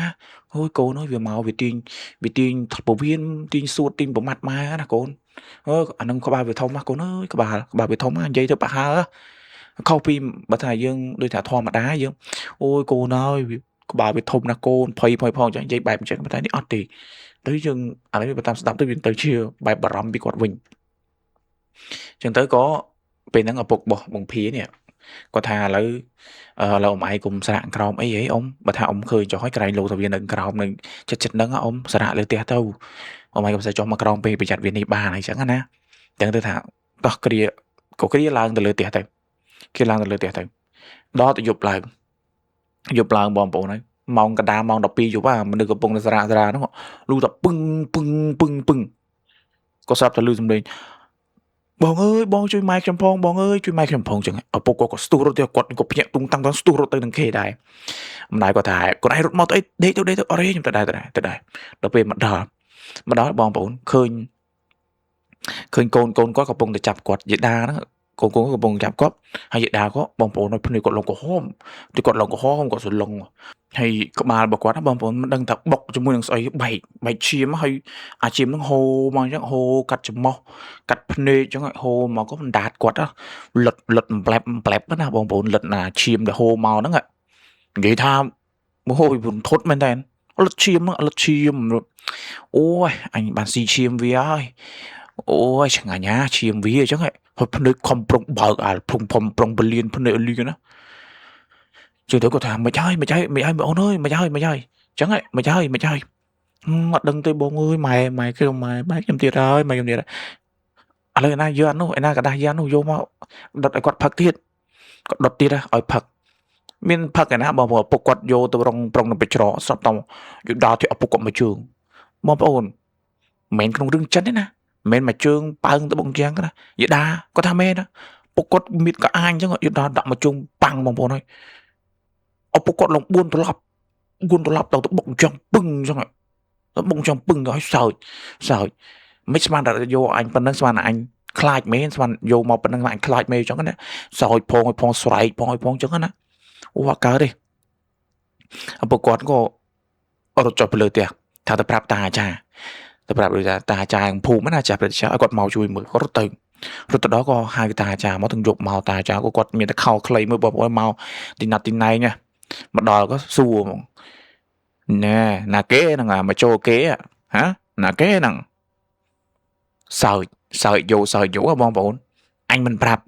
អូយកូនអើយវាមកវាទាញពវៀនទាញសួតទាញប្រមាត់ម៉ែណាកូនអើអាហ្នឹងក្បាលវាធំណាស់កូនអើយក្បាលវាធំណាស់និយាយទៅប្រហើខុសពីបើថាយើងដូចថាធម្មតាយើងអូយកូនអើយក្បាលវាធំណាស់កូនភ័យផងចឹងនិយាយបែបអញ្ចឹងតែនេះអត់ទេទៅយើងឥឡូវបើតាមស្ដាប់ទៅវាទៅជាបែបបារម្ភពីគាត់វិញចឹងទៅក៏ពេលហ្នឹងឪពុករបស់បងភីនេះគាត់ថាឥឡូវអ៊ំឯងគុំស្រាក់ក្រោមអីហីអ៊ំបើថាអ៊ំឃើញចុះហើយក្រែងលោទៅវានៅក្រោមនៅចិត្តហ្នឹងអ៊ំស្រាក់លើផ្ទះទៅអ៊ំឯងកុំស្អីចុះមកក្រោមពេកប្រយ័ត្នវានេះបានអីចឹងណាចឹងទៅថាតោះគ្រាឡើងទៅលើផ្ទះទៅដល់ទៅយប់ឡើង យប់ឡើងបងប្អូនហើយម៉ោងកណ្ដាលម៉ោង12យប់មនុស្សកំពុងតែសារ៉ាហ្នឹងលឺតែពឹងពឹងពឹងពឹងក៏ស្រាប់តែលឺសំឡេងបងអើយបងជួយម៉ែខ្ញុំផងបងអើយជួយម៉ែខ្ញុំផងចឹងឪពុកគាត់ក៏ស្ទុះរត់ទៅគាត់ក៏ភ្ញាក់ទុងតាំងទៅស្ទុះរត់ទៅនឹងគេដែរម្ដាយគាត់ថាគាត់ឯងរត់មកទៅអីដេកទៅអរេខ្ញុំទៅដែរដល់ពេលមកដល់បងប្អូនឃើញកូនគាត់កំពុងតែចាប់គាត់យេដាហ្នឹងកូនកំពុងចាប់គាត់ហើយយេដាក៏បងប្អូននៅភ្នែកគាត់លងក្រហមទីគាត់លងក្រហមគាត់សន្លងហើយក្បាលរបស់គាត់បងប្អូនមិនដឹងថាបុកជាមួយនឹងស្អីបែកឈាមហើយអាឈាមហ្នឹងហូរមកអញ្ចឹងហូរកាត់ច្រមុះកាត់ភ្នែកអញ្ចឹងហូរមកក៏បណ្ដាតគាត់លិតប្លែបណាបងប្អូនលិតណាឈាមដែលហូរមកហ្នឹងនិយាយថាមកហូរពីព្រំធត់មែនតើលិតឈាមអូយអញបានស៊ីឈាមវាហើយអូយឆ្ងាញ់ណាឈាមវាអញ្ចឹងហើយភ្នែកខំប្រុងបើកអាភុំប្រុងបលៀនភ្នែកលៀនណាជឿទៅគាត់ថាមិនហើយបងអើយមិនហើយចឹងហើយមិនហើយអត់ដឹងទេបងអើយម៉ែខ្ញុំទៀតហើយម៉ែខ្ញុំទៀតឥឡូវឯណាយកអានោះឯណាกระดาษយកនោះយកមកដុតឲ្យគាត់ផឹកទៀតគាត់ដុតទៀតឲ្យផឹកមានផឹកឯណាបងប្អូនឪពុកគាត់យកទៅប្រុងនៅបិច្រកស្រាប់តយកដល់ទៅឪពុកគាត់មកជើងបងប្អូនមិនមែនក្នុងរឿងចិត្តទេណាមិនមែនមកជើងប៉ើងទៅបងជាងណាយេដាគាត់ថាមែនណាពុកគាត់មានកអាញអញ្ចឹងយេដាដាក់មកជើងប៉ាំងបងប្អូនហើយឪពុកគាត់លង4ត្រឡប់ទៅបុកអញ្ចឹងពឹងអញ្ចឹងទៅបុកអញ្ចឹងពឹងទៅឲ្យសើចមិនស្មានតែយកអញប៉ុណ្ណឹងស្មានតែអញខ្លាចមែនស្មានយកមកប៉ុណ្ណឹងអញខ្លាចមែនអញ្ចឹងណាសើចផងស្រែកផងអញ្ចឹងណាអូអត់កើតទេឪពុកគាត់ក៏រត់ចុះទៅលើផ្ទះថាទៅប្រាប់តាអាចារ្យទៅប្រាប់ដូចថាតាអាចារ្យភូមិណាចាស់ប្រតិចាឲ្យគាត់មកជួយមើលគាត់រត់ទៅដល់ក៏ហៅតាអាចារ្យមកទាំងយប់មកតាអាចារ្យក៏គាត់មានតែខោខ្លីមួយបងប្អូនមកទីណាត់ទីណែងមកដល់ក៏សួរហ្មងណែណាគេហ្នឹងមកចូលគេហ៎ណាគេហ្នឹងសើចយកបងប្អូនអញមិនប្រាប់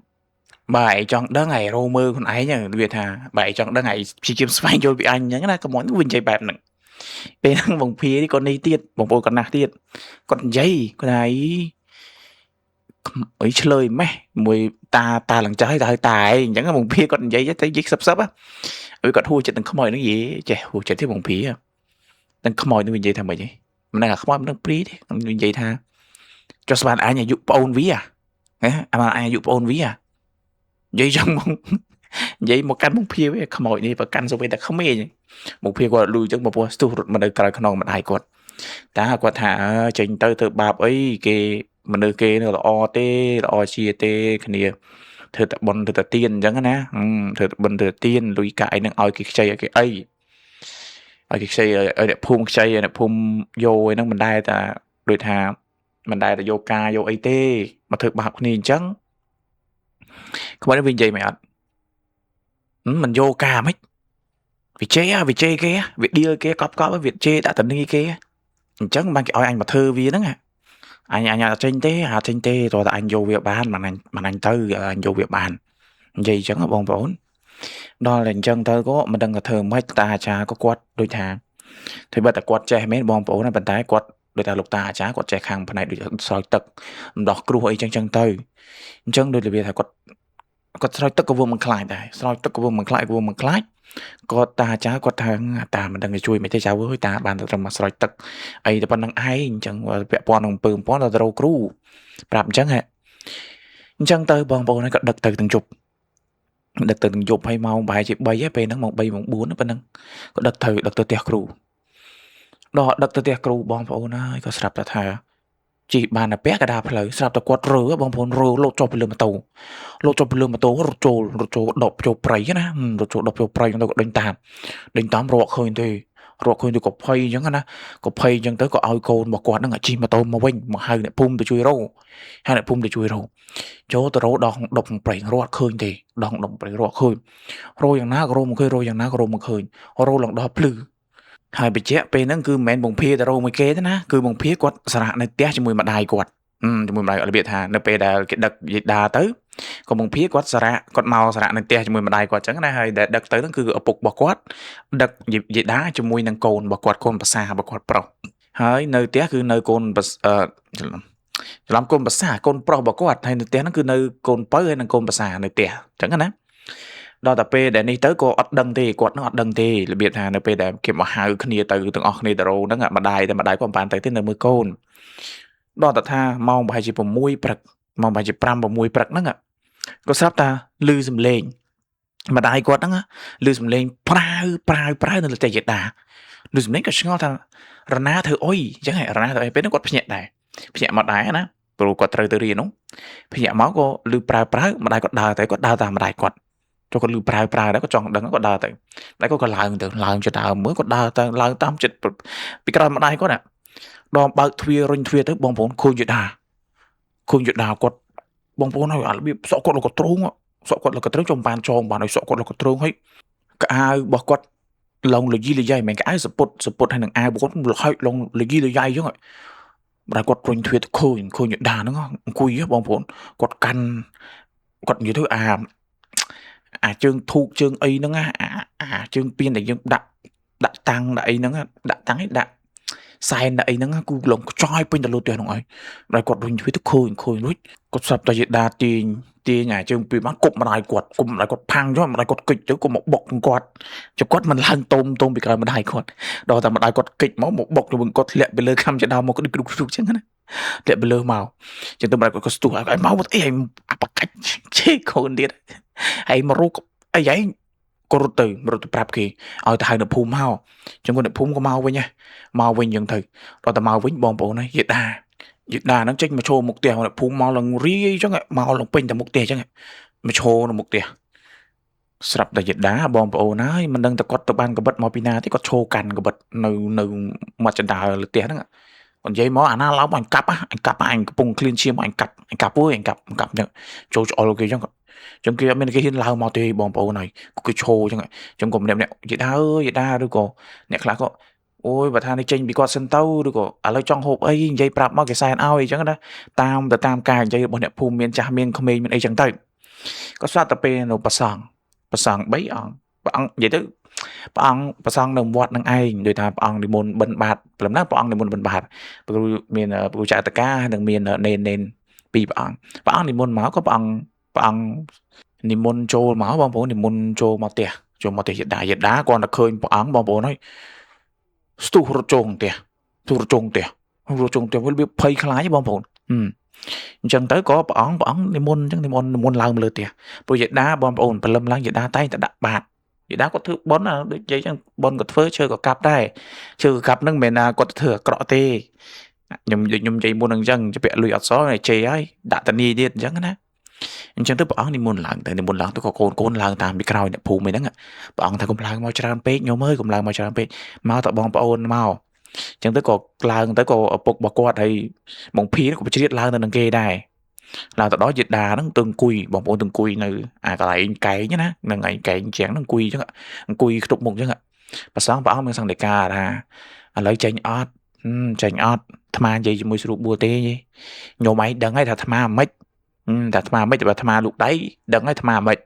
បើឯងចង់ដឹងឯងរោមើលខ្លួនឯងវាថាបើឯងចង់ដឹងឯងព្យាយាមស្វែងយល់ពីអញអញ្ចឹងណាកុំមកវិញនិយាយបែបហ្នឹងពេលហ្នឹងបងភានេះគាត់នេះទៀតបងប្អូនគាត់ណាស់ទៀតគាត់និយាយគាត់ថាអីឆ្លើយម៉េះមួយតាឡើងចាស់ហើយតាឯងអញ្ចឹងបងភាគាត់និយាយទៅសឹបហើយគាត់ហួចចិត្តនឹងខ្មោចហ្នឹងយេចេះហួចចិត្តទេបងភានឹងខ្មោចនឹងនិយាយថាម៉េចហ៎មិនដឹងអាខ្មោចមិនដឹងព្រីទេនិយាយថាចុះស្មានអញអាយុប្អូនវាហ៎អាអញអាយុប្អូនវានិយាយចឹងមកនិយាយមកកាន់មុខភាវាខ្មោចនេះប្រកាន់សុវេតែក្មេងមុខភាគាត់លឺចឹងមកពោះស្ទុះរត់មកនៅក្រៅខ្នងម្ដាយគាត់តាគាត់ថាចេញទៅធ្វើបាបអីគេមនុស្សគេនៅល្អទេល្អជាទេគ្នាធ្វើតែបន់ធ្វើតែទៀនអញ្ចឹងណាធ្វើតែបន់ធ្វើទៀនលុយកាក់អីនឹងឲ្យគេខ្ចីឲ្យគេអីឲ្យគេខ្ចីឲ្យអ្នកភូមិខ្ចីឲ្យអ្នកភូមិយកអីហ្នឹងមិនដែរតាដូចថាមិនដែរទៅយកការយកអីទេមកធ្វើបាបគ្នាអញ្ចឹងខ្មោចនេះវានិយាយមិនអត់មិនយកការហ្មងវាជេគេវាឌីលគេកប់វាជេដាក់តនីគេអញ្ចឹងបានគេឲ្យអញមកធ្វើវាហ្នឹងអញអត់ចេញទេតោះតែអញយកវាបានមិនអញទៅអញយកវាបាននិយាយអញ្ចឹងបងប្អូនដល់តែអញ្ចឹងទៅក៏មិនដឹងថាធ្វើម៉េចតាអាចារ្យក៏គាត់ដូចថាធ្វើបើតែគាត់ចេះមែនបងប្អូនប៉ុន្តែគាត់ដូចថាលោកតាអាចារ្យគាត់ចេះខាងផ្នែកដូចស្រោចទឹកម្ដោះគ្រោះអីចឹងទៅអញ្ចឹងដូចរបៀបថាគាត់ស្រោចទឹកក៏វាមិនខ្លាចដែរស្រោចទឹកក៏វាមិនខ្លាចគាត់តាអាចារ្យគាត់ថាតាមិនដឹងជួយមិនទេចៅអើយតាបានតែត្រឹមមកស្រោចទឹកអីតែប៉ុណ្្នឹងឯងអញ្ចឹងពាក់ព័ន្ធនឹងអំពើបំពានដល់ទៅរកគ្រូប្រាប់អញ្ចឹងហ៎អញ្ចឹងទៅបងប្អូនក៏ដឹកទៅទាំងយប់ហើយម៉ោងប្រហែលជា3ហើយពេលហ្នឹងម៉ោង3ម៉ោង4ប៉ុណ្ណឹងក៏ដឹកទៅផ្ទះគ្រូដល់ដឹកទៅផ្ទះគ្រូបងប្អូនហើយក៏ស្រាប់តែថាជីបានតែពាក់កណ្ដាលផ្លូវស្រាប់តែគាត់រើបងប្អូនរើលោតចុះពីលើម៉ូតូរត់ចូលដប់ចូលព្រៃណារត់ចូលដប់ចូលព្រៃទៅក៏ដេញតាមរកឃើញទៅក៏ភ័យអញ្ចឹងណាក៏ភ័យអញ្ចឹងទៅក៏ឲ្យកូនរបស់គាត់ហ្នឹងជិះម៉ូតូមកវិញមកហៅអ្នកភូមិទៅជួយរកចូលទៅរកដងដប់ព្រៃរត់ឃើញទេដងដប់ព្រៃរត់ឃើញរកយ៉ាងណាក៏រកមកឃើញរកឡើងដល់ភ្លឺហើយបញ្ជាក់ពេលហ្នឹងគឺមិនមែនបងភាទៅរកមួយគេទេណាគឺបងភាគាត់សារៈនៅផ្ទះជាមួយម្ដាយគាត់ជាមួយម្ដាយរបៀបថានៅពេលដែលគេដឹកយាយដាទៅក៏បងភាគាត់មកសារៈនៅផ្ទះជាមួយម្ដាយគាត់អញ្ចឹងណាហើយដែលដឹកទៅហ្នឹងគឺឪពុករបស់គាត់ដឹកយាយដាជាមួយនឹងកូនរបស់គាត់កូនប្រសារបស់គាត់ប្រុសហើយនៅផ្ទះគឺនៅកូនច្រឡំកូនប្រសាកូនប្រុសរបស់គាត់ហើយនៅផ្ទះហ្នឹងគឺនៅកូនពៅហើយនិងកូនប្រសានៅផ្ទះអញ្ចឹងណា ដល់តែពេលដែលនេះទៅក៏អត់ដឹងទេគាត់នឹងអត់ដឹងទេរបៀបថានៅពេលដែលគេមកហៅគ្នាទៅទាំងអស់គ្នាទៅរោហ្នឹងម្ដាយតែម្ដាយគាត់មិនបានទៅទេនៅមើលកូនដល់តែថាម៉ោងប្រហែលជា6ព្រឹកម៉ោងប្រហែលជា5 6ព្រឹកហ្នឹងក៏ស្រាប់តែឮសំឡេងម្ដាយគាត់ហ្នឹងឮសំឡេងប្រាវនៅលើផ្ទះយេដាឮសំឡេងក៏ឆ្ងល់ថារណាធ្វើអុយអញ្ចឹងហើយរណាធ្វើអីពេលហ្នឹងគាត់ភ្ញាក់ដែរភ្ញាក់មកដែរណាព្រោះគាត់ត្រូវទៅរៀននោះភ្ញាក់មកក៏ឮប្រាវម្ដាយគាត់ដើរតាមម្ដាយគាត់ចូលគាត់ឮប្រាវដែរគាត់ចង់ដឹងគាត់ដើរទៅម្ដាយគាត់ក៏ឡើងទៅដើរមើលគាត់ដើរទៅឡើងតាមចិត្តពីក្រោយម្ដាយគាត់ដល់បើកទ្វាររុញទ្វារទៅបងប្អូនឃើញយេដាគាត់បងប្អូនហើយរបៀបសក់គាត់លោកក៏ទ្រូងចំបានចងបានឲ្យសក់គាត់លោកក៏ទ្រូងហើយកៅអៅរបស់គាត់ឡងលយីលយាយមិនកៅអៅសពុតហើយនឹងអាវគាត់លហើយឡងលយីលយាយអញ្ចឹងបើគាត់រុញទ្វារទៅឃើញយេដាហ្នឹងអង្គុយបងប្អូនគាត់កាន់គាត់និយាយទៅអាជើងធូកជើងអីហ្នឹងអាជើងពៀនដែលយើងដាក់តាំងដាក់អីហ្នឹងដាក់តាំងឯដាក់សែនដាក់អីហ្នឹងគូឡងខ្ចោយពេញទៅលើផ្ទះហ្នឹងហើយបើគាត់រុញទ្វារទៅឃើញរួចគាត់ស្រាប់តែយេដាទាញអាជើងពីបានគប់ម្ដាយគាត់ផាំងចុះម្ដាយគាត់កិច្ចទៅគាត់មកបុកគាត់គាត់មិនឡើងតូមពីក្រោយម្ដាយគាត់ដល់តែម្ដាយគាត់កិច្ចមកបុកទៅវិញគាត់ធ្លាក់ទៅលើខំចដោមកដូចគ្រូចឹងណាធ្លាក់ទៅលើមកចឹងទៅម្ដាយគាត់ក៏ស្ទុះឲ្យមកអីអាបកាច់ជេកូនទៀតហើយមករូបអីហីក៏រត់ទៅប្រាប់គេឲ្យទៅហៅនៅភូមិមកចឹងគាត់នៅភូមិក៏មកវិញចឹងទៅដល់តែមកវិញបងប្អូនហើយយេដាហ្នឹងចេញមកឈរមុខផ្ទះភូមិមកឡើងរីចឹងមកឡើងពេញតែមុខផ្ទះចឹងមកឈរនៅមុខផ្ទះស្រាប់តែយេដាបងប្អូនហើយមិនដឹងតែគាត់ទៅបានកបិតមកពីណាទេគាត់ឈរកាន់កបិតនៅមាត់ចណ្ដាលលើផ្ទះហ្នឹងគាត់និយាយមកអាណាឡោមអញកាប់អញកំពុងឃ្លានឈាមអញកាប់អញកាប់ចឹងចូលច្អល់គេចឹងគេអត់មានគេហ៊ានឡើងមកទេបងប្អូនហើយគេឈរចឹងក៏ម្នាក់យេដាឬក៏អ្នកខ្លះក៏អូយបើថានេះចេញពីគាត់សិនទៅឬក៏ឥឡូវចង់ហូបអីនិយាយប្រាប់មកគេសែនឲ្យអញ្ចឹងណាតាមការនិយាយរបស់អ្នកភូមិមានចាស់មានក្មេងមានអីចឹងទៅក៏ស្រាប់តែពេលនៅប្រសង់3អង្គព្រះអង្គនិយាយទៅព្រះអង្គប្រសង់នៅវត្តនឹងឯងដូចថាព្រះអង្គនិមន្តបិណ្ឌបាតព្រមណាព្រះអង្គនិមន្តបិណ្ឌបាតព្រោះមានគ្រូចៅតកានិងមាននេនពីរព្រះអង្គនិមន្តមកក៏ព្រះអង្គនិមន្តចូលមកបងប្អូននិមន្តចូលមកផ្ទះយេដាគាត់តែឃើញព្រះអង្គបងប្អូនហើយស្ទុះរត់ជងផ្ទះវាភ័យខ្លាចបងប្អូនអញ្ចឹងទៅក៏ព្រះអង្គនិមន្តឡើងមកលើផ្ទះព្រោះយេដាបងប្អូនព្រលឹមឡើងយេដាតែងតែដាក់បាតយេដាគាត់ធ្វើប៉ុនដូចនិយាយចឹងប៉ុនក៏ធ្វើឈើក៏កាប់ដែរឈើក៏កាប់ហ្នឹងមិនមែនគាត់ធ្វើអាក្រក់ទេខ្ញុំនិយាយមុនហ្នឹងអញ្ចឹងជពាក់លុយអត់សល់ជេរហើយដាក់តានីទៀតអញ្ចឹងណាអញ្ចឹងទៅព្រះអង្គនិមន្តឡើងទៅក៏កូនឡើងតាមពីក្រោយអ្នកភូមិហ្នឹងព្រះអង្គថាកុំឡើងមកច្រើនពេកញោមអើយកុំឡើងមកច្រើនពេកមកតបងប្អូនមកអញ្ចឹងទៅក៏ឡើងទៅក៏ឪពុករបស់គាត់ហើយបងភីក៏ជ្រៀតឡើងទៅនឹងគេដែរឡើងទៅដល់យេដាហ្នឹងទៅអង្គុយបងប្អូនទៅអង្គុយនៅអាកន្លែងកែងណានឹងឯងកែងជាងហ្នឹងអង្គុយអញ្ចឹងអង្គុយខ្ទប់មុខអញ្ចឹងព្រះអង្គមានសង្ឃដីកាថាឥឡូវចេញអត់អាត្មានិយាយជាមួយស្រួលបួទេញោមឯងដឹងហើយថាអាត្មាមិនតែអាត្មាមិនបើអាត្មាលោកដៃដឹងហើយអាត្មាមិន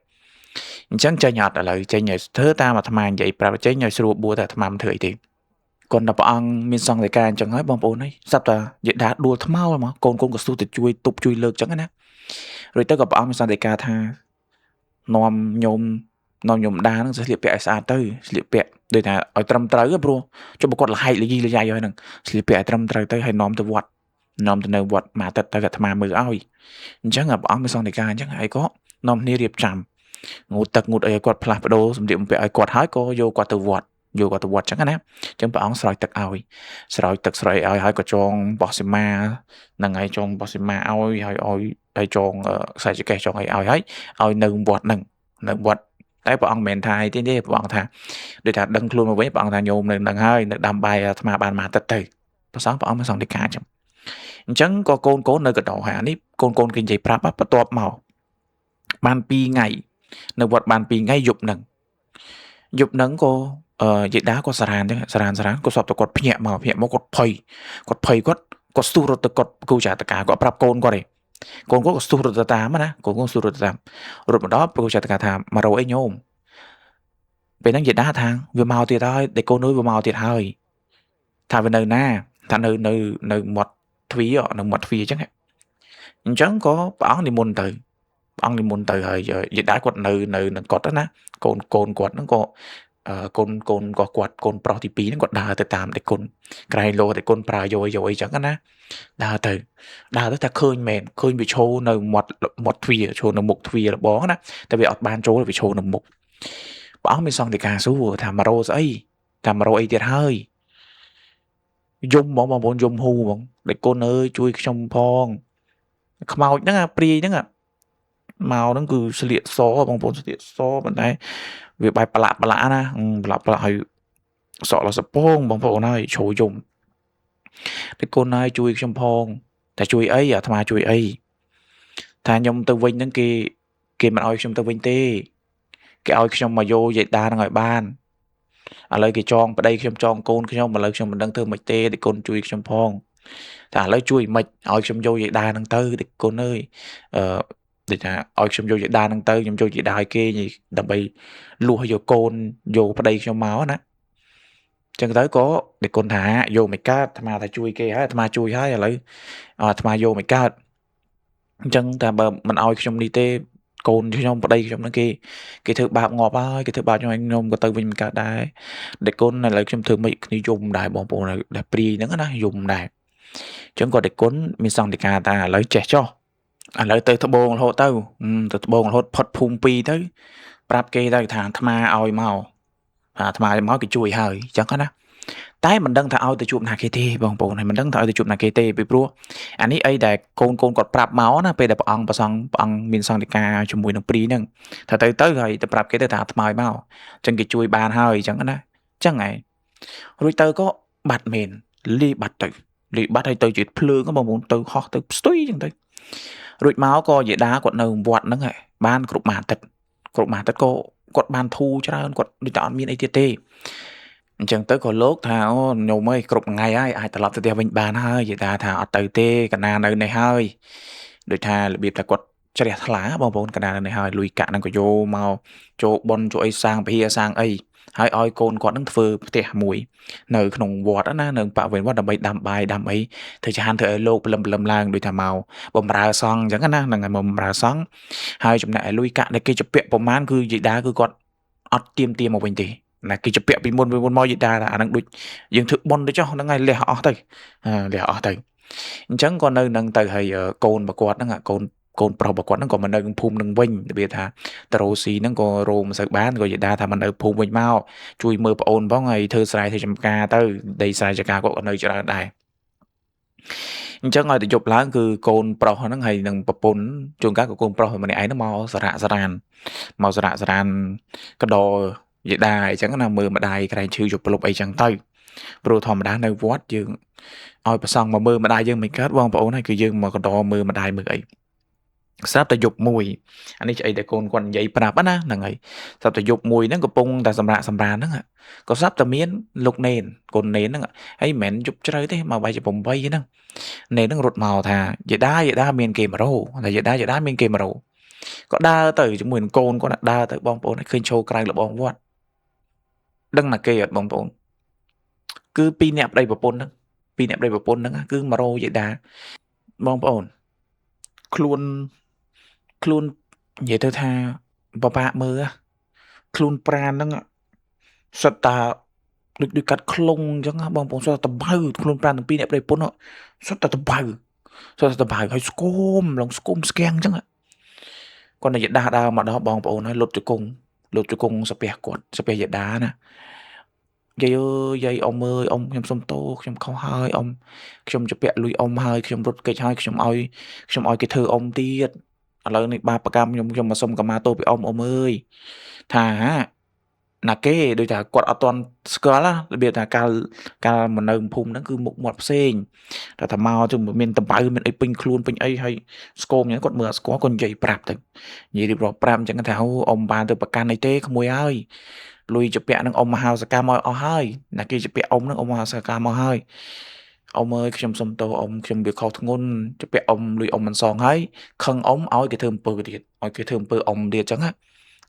អញ្ចឹងចេញអត់ឥឡូវចេញឲ្យធ្វើតាមអាត្មានិយាយប្រាប់ចេញឲ្យស្រួលបួតែអាត្មាមិនធ្វើអីទេគាត់ដល់ព្រះអង្គមានសង្ឃដីកាអញ្ចឹងហើយបងប្អូនហើយស្រាប់តែយេដាដួលថ្មោលមកកូនក៏ស្ទុះទៅជួយទប់ជួយលើកអញ្ចឹងណារួចទៅក៏ព្រះអង្គមានសង្ឃដីកាថានាំញោមដាហ្នឹងស្លៀកពាក់ឲ្យស្អាតទៅស្លៀកពាក់ដូចថាឲ្យត្រឹមត្រូវព្រោះចុះបើគាត់លហែកលយីលយាយហើយហ្នឹងស្លៀកពាក់ឲ្យត្រឹមត្រូវទៅហើយនាំទៅវត្តនៅវត្តមួយអាទិត្យទៅអាត្មាមើលឲ្យអញ្ចឹងព្រះអង្គមានសង្ឃដីកាអញ្ចឹងហើយក៏នាំគ្នារៀបចំងូតទឹកងូតអីឲ្យគាត់ផ្លាស់ប្ដូរសម្លៀកបំពាក់ឲ្យគាត់ហើយក៏យកគាត់ទៅវត្តអញ្ចឹងណាអញ្ចឹងព្រះអង្គស្រោចទឹកឲ្យហើយក៏ចងបោះសីមាហ្នឹងហើយចងបោះសីមាឲ្យហើយចងខ្សែចង្កេះចងឲ្យនៅវត្តហ្នឹងនៅវត្តតែព្រះអង្គមិនមែនថាអីទេព្រះអង្គថាដូចថាដឹងខ្លួនមកវិញព្រះអង្គថាញោមនៅហ្នឹងហើយនៅដាំបាយអាត្មាបានមួយអាទិត្យទៅព្រះអង្គមានសង្ឃដីកាអញ្ចឹងក៏កូននៅកណ្ដោហើយអានេះកូនគេនិយាយប្រាប់បន្ទាប់មកបាន2ថ្ងៃនៅវត្តបាន2ថ្ងៃយប់ហ្នឹងក៏យេដាក៏សារ៉ានក៏សពតែគាត់ភ្ញាក់មកគាត់ភ័យគាត់ស្ទុះរត់ទៅគាត់គ្រូចាតកាគាត់ប្រាប់កូនគាត់ឯងកូនគាត់ក៏ស្ទុះរត់ទៅតាមណាកូនគាត់ស្ទុះរត់ទៅតាមរត់មកដល់គ្រូចាតកាថាមករកអីញោមពេលហ្នឹងយេដាថាវាមកទៀតហើយតែកូននោះវាមកទៀតហើយថាវានៅណាថានៅមាត់ទ្វារអញ្ចឹងក៏ព្រះអង្គនិមន្តទៅ ព្រះអង្គនិមន្តទៅហើយយាយដាគាត់នៅនឹងគាត់ណាកូនគាត់ហ្នឹងក៏កូនគាត់កូនប្រុសទី2ហ្នឹងគាត់ដើរទៅតាមតែគុណក្រែងលោតែគុណប្រើយោអីចឹងណាដើរទៅតែឃើញមែនឃើញវាឈរនៅមាត់ទ្វារឈរនៅមុខទ្វាររបងណាតែវាអត់បានចូលវាឈរនៅមុខព្រះអង្គមានសង្ឃដីកាសួរថាមករោស្អីថាមករោអីទៀតហើយយំហ្មងបងប្អូនយំហ៊ូហ្មងតែគុណអើយជួយខ្ញុំផងខ្មោចហ្នឹងអាព្រាយហ្នឹងមកហ្នឹងគឺស្លៀកសបងប្អូនស្លៀកសប៉ុន្តែវាបែបប្រឡាក់ណាប្រឡាក់ឲ្យសក់លសពងបងប្អូនហើយជ្រោយយំតែគុណហើយជួយខ្ញុំផងតែជួយអីអាត្មាជួយអីថាខ្ញុំទៅវិញហ្នឹងគេមិនឲ្យខ្ញុំទៅវិញទេគេឲ្យខ្ញុំមកយកយាយដាហ្នឹងឲ្យបានឥឡូវគេចងប្តីខ្ញុំចងកូនខ្ញុំឥឡូវខ្ញុំមិនដឹងធ្វើម៉េចទេតែគុណជួយខ្ញុំផងតែឥឡូវជួយមិនឲ្យខ្ញុំយកយាយដាហ្នឹងទៅតែគុណអើយដូចថាឲ្យខ្ញុំយកយាយដាហ្នឹងទៅខ្ញុំយកយាយដាឲ្យគេដើម្បីលួសយកកូនយកប្តីខ្ញុំមកណាចឹងទៅក៏តែគុណថាយកមិនកើតអាត្មាថាជួយគេហើយអាត្មាជួយហើយឥឡូវអាត្មាយកមិនកើតអញ្ចឹងតែបើមិនឲ្យខ្ញុំនេះទេកូនខ្ញុំប្តីខ្ញុំហ្នឹងគេធ្វើបាបងាប់ហើយគេធ្វើបាបខ្ញុំក៏ទៅវិញមិនកើតដែរតែគុណឥឡូវខ្ញុំធ្វើមិនគ្នាយំដែរបងប្អូនដែលព្រាយហ្នឹងណាយំដែរអញ្ចឹងក៏តែគុណមានសង្ឃដីកាថាឥឡូវចេះចុះឥឡូវទៅត្បូងរហូតទៅត្បូងរហូតផុតភូមិ2ទៅប្រាប់គេទៅថាអាត្មាឲ្យមកអាត្មាឲ្យមកគេជួយហើយអញ្ចឹងណាតែមិនដឹងថាឲ្យទៅជួបណាគេទេបងប្អូនហើយមិនដឹងថាឲ្យទៅជួបណាគេទេពីព្រោះអានេះអីដែលកូនគាត់ប្រាប់មកណាពេលដែលព្រះអង្គមានសង្ឃដីកាជាមួយនឹងព្រីហ្នឹងថាទៅហើយទៅប្រាប់គេទៅថាអាត្មាឲ្យមកអញ្ចឹងគេជួយបានហើយអញ្ចឹងណាអញ្ចឹងហើយរួចទៅក៏បាត់មែនលីបាត់ហើយទៅជាភ្លើងបងប្អូនទៅហោះទៅស្ទុយអញ្ចឹងទៅរួចមកក៏យាយដាគាត់នៅវត្តហ្នឹងហើយបានគ្រប់មួយអាទិត្យក៏គាត់បានធូរច្រើនគាត់ដូចតែអត់មានអីទៀតទេអញ្ចឹងទៅក៏លោកថាអូញោមអើយគ្រប់ថ្ងៃហើយអាចត្រឡប់ទៅផ្ទះវិញបានហើយយាយដាថាអត់ទៅទេកណានៅនេះហើយដូចថារបៀបថាគាត់ជ្រះថ្លាបងប្អូនកណានៅនេះហើយលុយកាក់ហ្នឹងក៏យកមកចូលបនជួយអីសាងពហិសាងអីហើយឲ្យកូនគាត់នឹងធ្វើផ្ទះមួយនៅក្នុងវត្តណានៅបរិវេណវត្តដើម្បីដាំបាយដាំអីធ្វើចាហានធ្វើឲ្យលោកព្រលឹមឡើងដូចថាមកបំរើសង្ឃអញ្ចឹងណាហ្នឹងហើយមកបំរើសង្ឃហើយចំណែកឲ្យលុយកាក់ដែលគេជពាក់ប្រមាណគឺយាយដាគឺគាត់អត់ទៀមមកវិញទេណាគេជពាក់ពីមុនមកយាយដាអាហ្នឹងដូចយើងធ្វើបន់ទៅចុះហ្នឹងហើយលះអស់ទៅអញ្ចឹងក៏នៅនឹងទៅហើយកូនប្រកួតហ្នឹងកូនប្រុសរបស់គាត់ហ្នឹងក៏មកនៅក្នុងភូមិនឹងវិញរបៀបថាតារ៉ូស៊ីហ្នឹងក៏រោមមិនសូវបានក៏យាយដាថាមកនៅភូមិវិញមកជួយមើលប្អូនផងហើយធ្វើស្រែធ្វើចម្ការទៅដីស្រែចម្ការគាត់ក៏នៅច្រើនដែរអញ្ចឹងឲ្យទៅយប់ឡើងគឺកូនប្រុសហ្នឹងហើយនឹងប្រពន្ធជួនកាលក៏កូនប្រុសម្នាក់ឯងហ្នឹងមកសារៈសារ៉ានកដោយាយដាអញ្ចឹងណាមើលម្ដាយក្រែងឈឺយប់ព្រលប់អីចឹងទៅព្រោះធម្មតានៅវត្តយើងឲ្យប្រសង់មកមើលម្ដាយយើងមិនកើតបងប្អូនហើយគឺយើងមកកដោមើលម្ដាយមើលអីស្រាប់តែយប់មួយអានេះអីដែលកូនគាត់និយាយប្រាប់ណាហ្នឹងហើយស្រាប់តែយប់មួយហ្នឹងកំពុងតែសម្រាកសម្រានហ្នឹងក៏ស្រាប់តែមានលោកនេនកូននេនហ្នឹងហើយមិនមែនយប់ជ្រៅទេមកបាយជា8ហ្នឹងនេនហ្នឹងរត់មកថាយាយដាមានគេមករោតែយាយដាមានគេមករោក៏ដើរទៅជាមួយនឹងកូនគាត់ដើរទៅបងប្អូនឃើញឈោក្រៅលបងវត្តដឹងណាគេអត់បងប្អូនគឺ2នាក់ប្តីប្រពន្ធហ្នឹងគឺមករោយាយដាបងប្អូនខ្លួននិយាយទៅថាបបាក់មើលខ្លួនប្រានហ្នឹងសិតតាដូចកាត់ខ្លងអញ្ចឹងបងប្អូនសិតតែបៅខ្លួនប្រានទាំងពីរអ្នកប្តីប្រពន្ធសិតតែបៅហើយស្គមស្គាំងអញ្ចឹងគាត់និយាយដាស់ដើរមកដល់បងប្អូនហើយលុតជង្គង់សាពះគាត់សាពះយាយដាណាយាយអើយយាយអ៊ំអើយអ៊ំខ្ញុំសុំទោសខ្ញុំខុសហើយអ៊ំខ្ញុំជពាក់លុយអ៊ំហើយខ្ញុំរត់គេចហើយខ្ញុំឲ្យគេធ្វើអ៊ំទៀតឥឡូវនេះបាបកម្មខ្ញុំមកសុំកម្មាទោសពីអ៊ំអើយថាណាគេដូចថាគាត់អត់ទាន់ស្គាល់ណារបៀបថាកាលមកនៅភូមិហ្នឹងគឺមុខមាត់ផ្សេងតែមកជុំមានតបៅមានអីពេញខ្លួនពេញអីហើយស្គមហ្នឹងគាត់មើលអត់ស្គាល់គាត់និយាយប្រាប់ទៅនិយាយរៀបរាប់ប្រាប់អញ្ចឹងថាអូអ៊ំបានទៅប្រកាន់អីទេក្មួយហើយលុយជពាក់នឹងអ៊ំមហាសកម្មឲ្យអស់ហើយណាគេជពាក់អ៊ំនឹងអ៊ំមហាសកម្មមកហើយអ៊ំអើយខ្ញុំសុំទោសអ៊ំខ្ញុំវាខុសធ្ងន់ជពាក់អ៊ំលុយអ៊ំមិនសងហើយខឹងអ៊ំឲ្យគេធ្វើអំពើទៀតឲ្យគេធ្វើអំពើអ៊ំទៀតអញ្ចឹងណា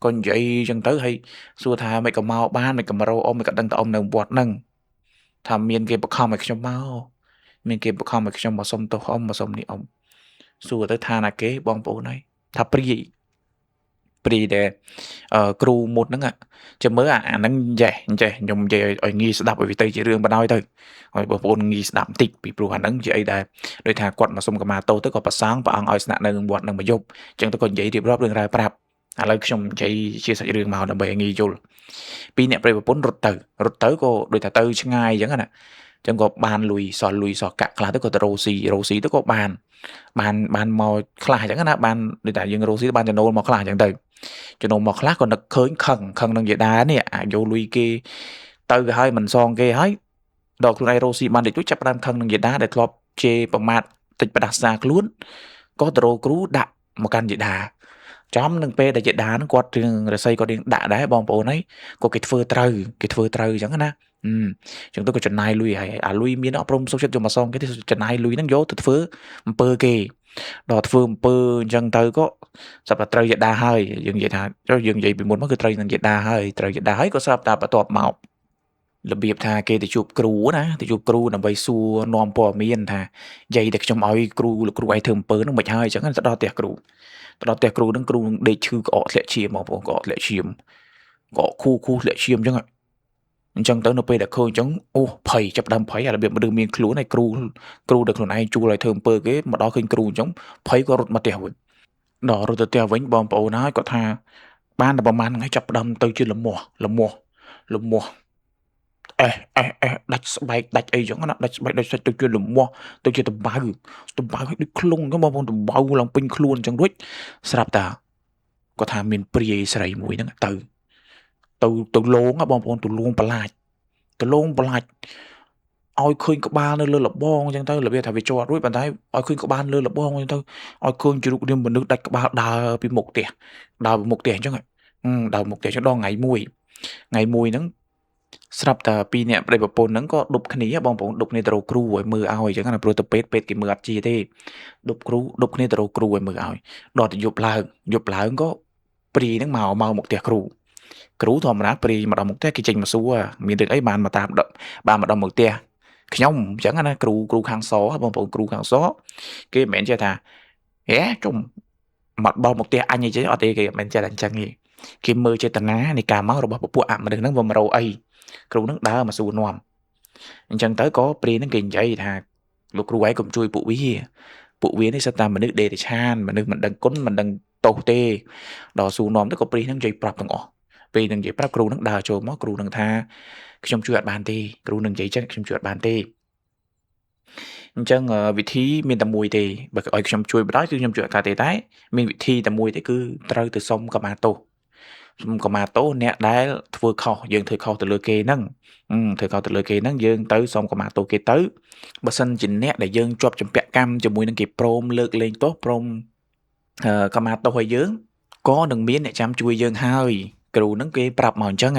ក៏និយាយអញ្ចឹងទៅហើយសួរថាមិនក៏មកបានមិនក៏មករោអ៊ំមិនក៏ដឹងតែអ៊ំនៅវត្តហ្នឹងថាមានគេបខំឲ្យខ្ញុំមកមានគេបខំឲ្យខ្ញុំមកសុំទោសអ៊ំមកសុំនេះអ៊ំសួរទៅថាណាគេបងប្អូនហើយថាព្រាយ Pri để crew mộtហ្នឹងចាំមើលអាហ្នឹងចេះខ្ញុំនិយាយឲ្យងាយស្ដាប់ឲ្យវាទៅជារឿងបណ្ដោយទៅឲ្យបងប្អូនងាយស្ដាប់បន្តិចពីព្រោះអាហ្នឹងជាអីដែលដូចថាគាត់មកសុំកម្មាទោសទៅក៏ប្រសងព្រះអង្គឲ្យស្នាក់នៅវត្តនឹងមួយយប់អញ្ចឹងទៅគាត់និយាយរៀបរាប់រឿងរ៉ាវប្រាប់ឥឡូវខ្ញុំនិយាយជាសាច់រឿងមកដើម្បីឲ្យងាយយល់ពីអ្នកប្រិយប្រពន្ធរត់ទៅក៏ដូចថាទៅឆ្ងាយអញ្ចឹងណាអញ្ចឹងក៏បានលុយសល់កាក់ខ្លះទៅក៏ទៅរកស៊ីទៅក៏បានមកខ្លះអញ្ចឹងណាបានដូចថាយើងរកស៊ីបានចំណូលមកខ្លះអញ្ចឹងទៅចំណូលមកខ្លះក៏នឹកឃើញខឹងនឹងយេដានេះយកលុយគេទៅក៏ហើយមិនសងគេហើយដល់ខ្លួនឯងរកស៊ីបានតិចតួចចាប់ផ្ដើមខឹងនឹងយេដាដែលធ្លាប់ជេរប្រមាថតិចផ្ដាសាខ្លួនក៏ទៅរកគ្រូដាក់មកកាន់យេដាចំនឹងពេលដែលយេដាហ្នឹងគាត់រឿងរស័យគាត់រៀងដាក់ដែរបងប្អូនហើយក៏គេធ្វើត្រូវអញ្ចឹងណាអញ្ចឹងទៅក៏ចំណាយលុយហើយអាលុយមានអប់រំសុខចិត្តយកមកសងគេទៅចំណាយលុយហ្នឹងយកទៅធ្វើអំពើគេដល់ធ្វើអំពើអញ្ចឹងទៅក៏ស្រាប់តែត្រូវយេដាហើយយើងនិយាយថាយើងនិយាយពីមុនមកគឺត្រូវនឹងយេដាហើយក៏ស្រាប់តែបន្ទាប់មករបៀបថាគេទៅជួបគ្រូណាទៅជួបគ្រូដើម្បីសួរនាំព័ត៌មានថានិយាយតែខ្ញុំឲ្យគ្រូលោកគ្រូឯងធ្វើអំពើហ្នឹងមិនហើយអញ្ចឹងទៅដល់ផ្ទះគ្រូហ្នឹងគ្រូដេកឈឺក្អកធ្លាក់ឈាមបងប្អូនក្អកធ្លាក់ឈាមក្អកខូធ្លាក់ឈាមអញ្ចឹងទៅនៅពេលដែលឃើញអញ្ចឹងអូភ័យចាប់ដើមភ័យអារបៀបមនុស្សមានខ្លួនហើយគ្រូដែលខ្លួនឯងជួលឲ្យធ្វើអំពើគេមកដល់ឃើញគ្រូអញ្ចឹងភ័យក៏រត់មកផ្ទះវិញដល់រត់ទៅផ្ទះវិញបងប្អូនហើយគាត់ថាបានតែប្រហែលថ្ងៃចាប់ដើមទៅជាលមាស់ដាច់ស្បែកដាច់អីចឹងណាដាច់ស្បែកដាច់សាច់ទៅជាលមាស់ទៅជាតបៅឲ្យដូចខ្លងចឹងបងប្អូនតបៅឡើងពេញខ្លួនចឹងរួចស្រាប់តាគាត់ថាមានព្រាយស្រីមួយហ្នឹងទៅលងបងប្អូនទៅលងបន្លាចឲ្យឃើញក្បាលនៅលើលបងអញ្ចឹងទៅរបៀបថាវាជាប់រួចប៉ុន្តែឲ្យឃើញក្បាលលើលបងអញ្ចឹងទៅឲ្យឃើញជារូបរាងមនុស្សដាច់ក្បាលដើរពីមុខផ្ទះអញ្ចឹងដើរមុខផ្ទះអញ្ចឹងដល់ថ្ងៃមួយហ្នឹងស្រាប់តែពីរអ្នកប្តីប្រពន្ធហ្នឹងក៏ដប់គ្នាបងប្អូនដប់គ្នាទៅរកគ្រូឲ្យមើលឲ្យអញ្ចឹងណាព្រោះទៅពេទ្យគេមើលអត់ជាទេដប់គ្នាទៅរកគ្រូឲ្យមើលឲ្យដល់ទៅយប់ឡើងក៏ព្រីហ្នឹងមកមុខផ្ទះគ្រូធម្មតាព្រីមកដល់មុខផ្ទះគេចេញមកសួរមានរឿងអីបានមកដល់មុខផ្ទះខ្ញុំអញ្ចឹងណាគ្រូខាងសបងប្អូនគ្រូខាងសគេមិនមែនចេះថាហេជុំមកដល់មុខផ្ទះអញអីចេះអត់ទេគេមិនមែនចេះតែអញ្ចឹងទេគេមើលចេតនានៃការមករបស់ពពួកអមនុស្សហ្នឹងវាមករកអីគ្រូហ្នឹងដើរមកសួរនាំអញ្ចឹងទៅក៏ព្រីហ្នឹងគេនិយាយថាលោកគ្រូឯងកុំជួយពួកវានេះសិតតែមនុស្សដេរឆានមនុស្សមិនដឹងគុណមិនដឹងទោសទេដល់សួរនាំទៅក៏ព្រីហ្នឹងនិយាយប្រាប់ទាំងអស់ពេលនឹងនិយាយប្រាប់គ្រូហ្នឹងដើរចូលមកគ្រូហ្នឹងថាខ្ញុំជួយអត់បានទេគ្រូនឹងនិយាយចឹងខ្ញុំជួយអត់បានទេអញ្ចឹងវិធីមានតែមួយទេបើឲ្យខ្ញុំជួយបណ្ដោយគឺខ្ញុំជួយអត់កើតទេតែមានវិធីតែមួយទេគឺត្រូវទៅសុំកម្មាទោសអ្នកដែលធ្វើខុសយើងធ្វើខុសទៅលើគេហ្នឹងយើងទៅសុំកម្មាទោសគេទៅបើសិនជាអ្នកដែលយើងជាប់ចម្ពាក់កម្មជាមួយនឹងគេព្រមលើកលែងទោសព្រមកម្មាទោសឲ្យយើងក៏នឹងមានអ្នកចាំជួយយើងហើយគ្រូហ្នឹងគេប្រាប់មកអញ្ចឹង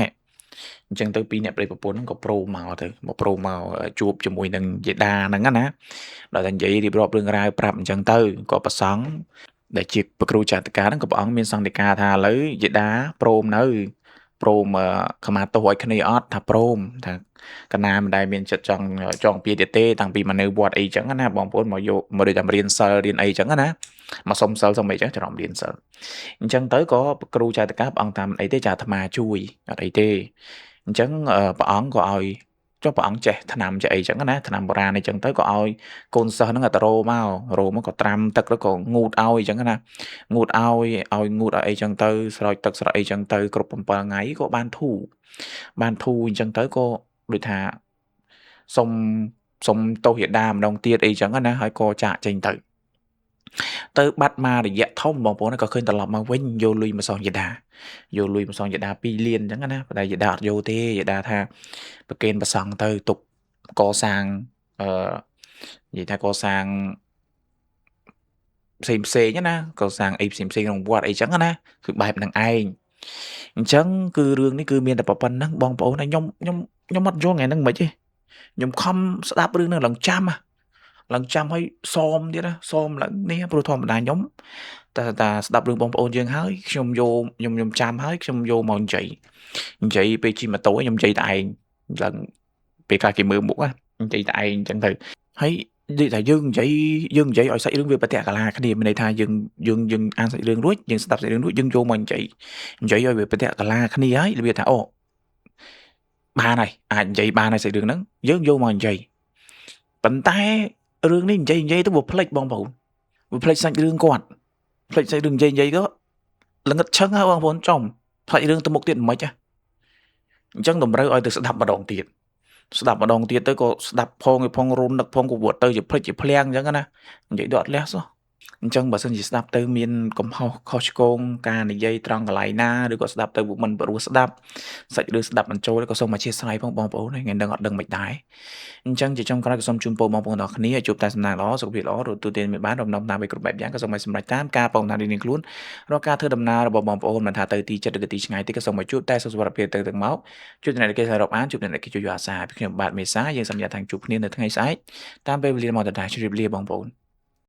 ទៅពីអ្នកប្តីប្រពន្ធហ្នឹងក៏ព្រមមកជួបជាមួយនឹងយេដាហ្នឹងណាដល់តែនិយាយរៀបរាប់រឿងរ៉ាវប្រាប់អញ្ចឹងទៅក៏ប្រសង់ដែលជាព្រះគ្រូចាតកាហ្នឹងក៏ព្រះអង្គមានសង្ឃដីកាថាឥឡូវយេដាព្រមកម្មាទោសឲ្យគ្នាអត់ថាព្រមថាកណាមិនដែលមានចិត្តចង់ពីទៀតទេតាំងពីមកនៅវត្តអីចឹងណាបងប្អូនមកយកមកដូចតែរៀនសិលរៀនអីចឹងណាមកសុំសិលសុំអីចឹងច្រឡំរៀនសិលអញ្ចឹងទៅក៏គ្រូចាតកាព្រះអង្គតាមអីទេចាអាត្មាជួយអត់អីទេអញ្ចឹងព្រះអង្គក៏ឲ្យចុះព្រះអង្គចេះថ្នាំចេះអីចឹងណាថ្នាំបុរាណអីចឹងទៅក៏ឲ្យកូនសិស្សហ្នឹងទៅរមកក៏ត្រាំទឹកទៅក៏ងូតឲ្យអញ្ចឹងណាងូតឲ្យងូតឲ្យអីចឹងទៅស្រោចទឹកស្រោចអីចឹងទៅគ្រប់7ថ្ងៃក៏បានធូរអញ្ចឹងទៅក៏ដូចថាសុំទោសយេដាម្ដងទៀតអីចឹងណាហើយក៏ចាកចេញទៅបាត់មករយៈធំបងប្អូនក៏ឃើញត្រឡប់មកវិញយកលុយមកសងយេដា2លានអញ្ចឹងណាប៉ុន្តែយេដាអត់យកទេយេដាថាប្រគេនប្រសង់ទៅទុកកសាងនិយាយថាកសាងផ្សេងណាកសាងអីផ្សេងក្នុងវត្តអីចឹងណាគឺបែបហ្នឹងឯងអញ្ចឹងគឺរឿងនេះគឺមានតែប៉ុណ្្នឹងបងប្អូនហើយខ្ញុំអត់យល់ថ្ងៃហ្នឹងមិនទេខ្ញុំខំស្ដាប់រឿងហ្នឹងឡើងចាំឲ្យសមទៀតណាសមឡើងនេះព្រោះធម្មតាខ្ញុំតែស្ដាប់រឿងបងប្អូនយើងហើយខ្ញុំចាំហើយខ្ញុំយកមកនិយាយពេលជិះម៉ូតូខ្ញុំនិយាយតែឯងឡើងពេលខ្លះគេមើលមុខនិយាយតែឯងអញ្ចឹងទៅហើយ និយាយថាយើងនិយាយឲ្យសាច់រឿងវាប្រទាក់កាលាគ្នាមានន័យថាយើងអានសាច់រឿងរួចយើងស្ដាប់សាច់រឿងរួចយើងយកមកនិយាយឲ្យវាប្រទាក់កាលាគ្នាហើយរបៀបថាអូបានហើយអាចនិយាយបានហើយសាច់រឿងហ្នឹងយើងយកមកនិយាយប៉ុន្តែរឿងនេះនិយាយទៅវាភ្លេចបងប្អូនវាភ្លេចសាច់រឿងគាត់ភ្លេចសាច់រឿងនិយាយទៅល្ងឹតឈឹងហ៎បងប្អូនចំសាច់រឿងទៅមុខទៀតមិនខ្មិចហ៎អញ្ចឹងតម្រូវឲ្យទៅស្ដាប់ម្ដងទៀតទៅក៏ស្ដាប់ផងរំនឹកផងក៏វត្តទៅជាភ្លេចជាភ្លាំងអញ្ចឹងណានិយាយដល់អត់លះសោះអញ្ចឹងបើសិនជាស្ដាប់ទៅមានកំហុសខុសឆ្គងការនិយាយត្រង់កន្លែងណាឬក៏ស្ដាប់ទៅមិនព្រោះស្ដាប់សាច់រឿងស្ដាប់មិនចូលក៏សូមអធិស្ឋានផងបងប្អូនថ្ងៃនឹងអត់ដឹងមិនដែរអញ្ចឹងជាចុងក្រោយក៏សូមជូនពរបងប្អូនទាំងអស់គ្នាឲ្យជួបតែសំណាងល្អសុខភាពល្អរកទូទានមានបានរំដំតាមគ្រប់បែបយ៉ាងក៏សូមឲ្យសម្រេចតាមការបងតាមរៀងខ្លួនរាល់ការធ្វើដំណើររបស់បងប្អូនមិនថាទៅទីចិត្តឬក៏ទីឆ្ងាយទេក៏សូមឲ្យជួបតែសុខសុវត្ថិភាពទៅទាំងមកជួបអ្នកដែលគេសរុបអានជួបអ្នកដែលគេជួយយកអាសាពីខ្ញុំបាទមេសាយើងសន្យាថាជួបគ្នានៅថ្ងៃស្អែកតាមពេលវេលាមកដដែលជម្រាបលាបងប្អូន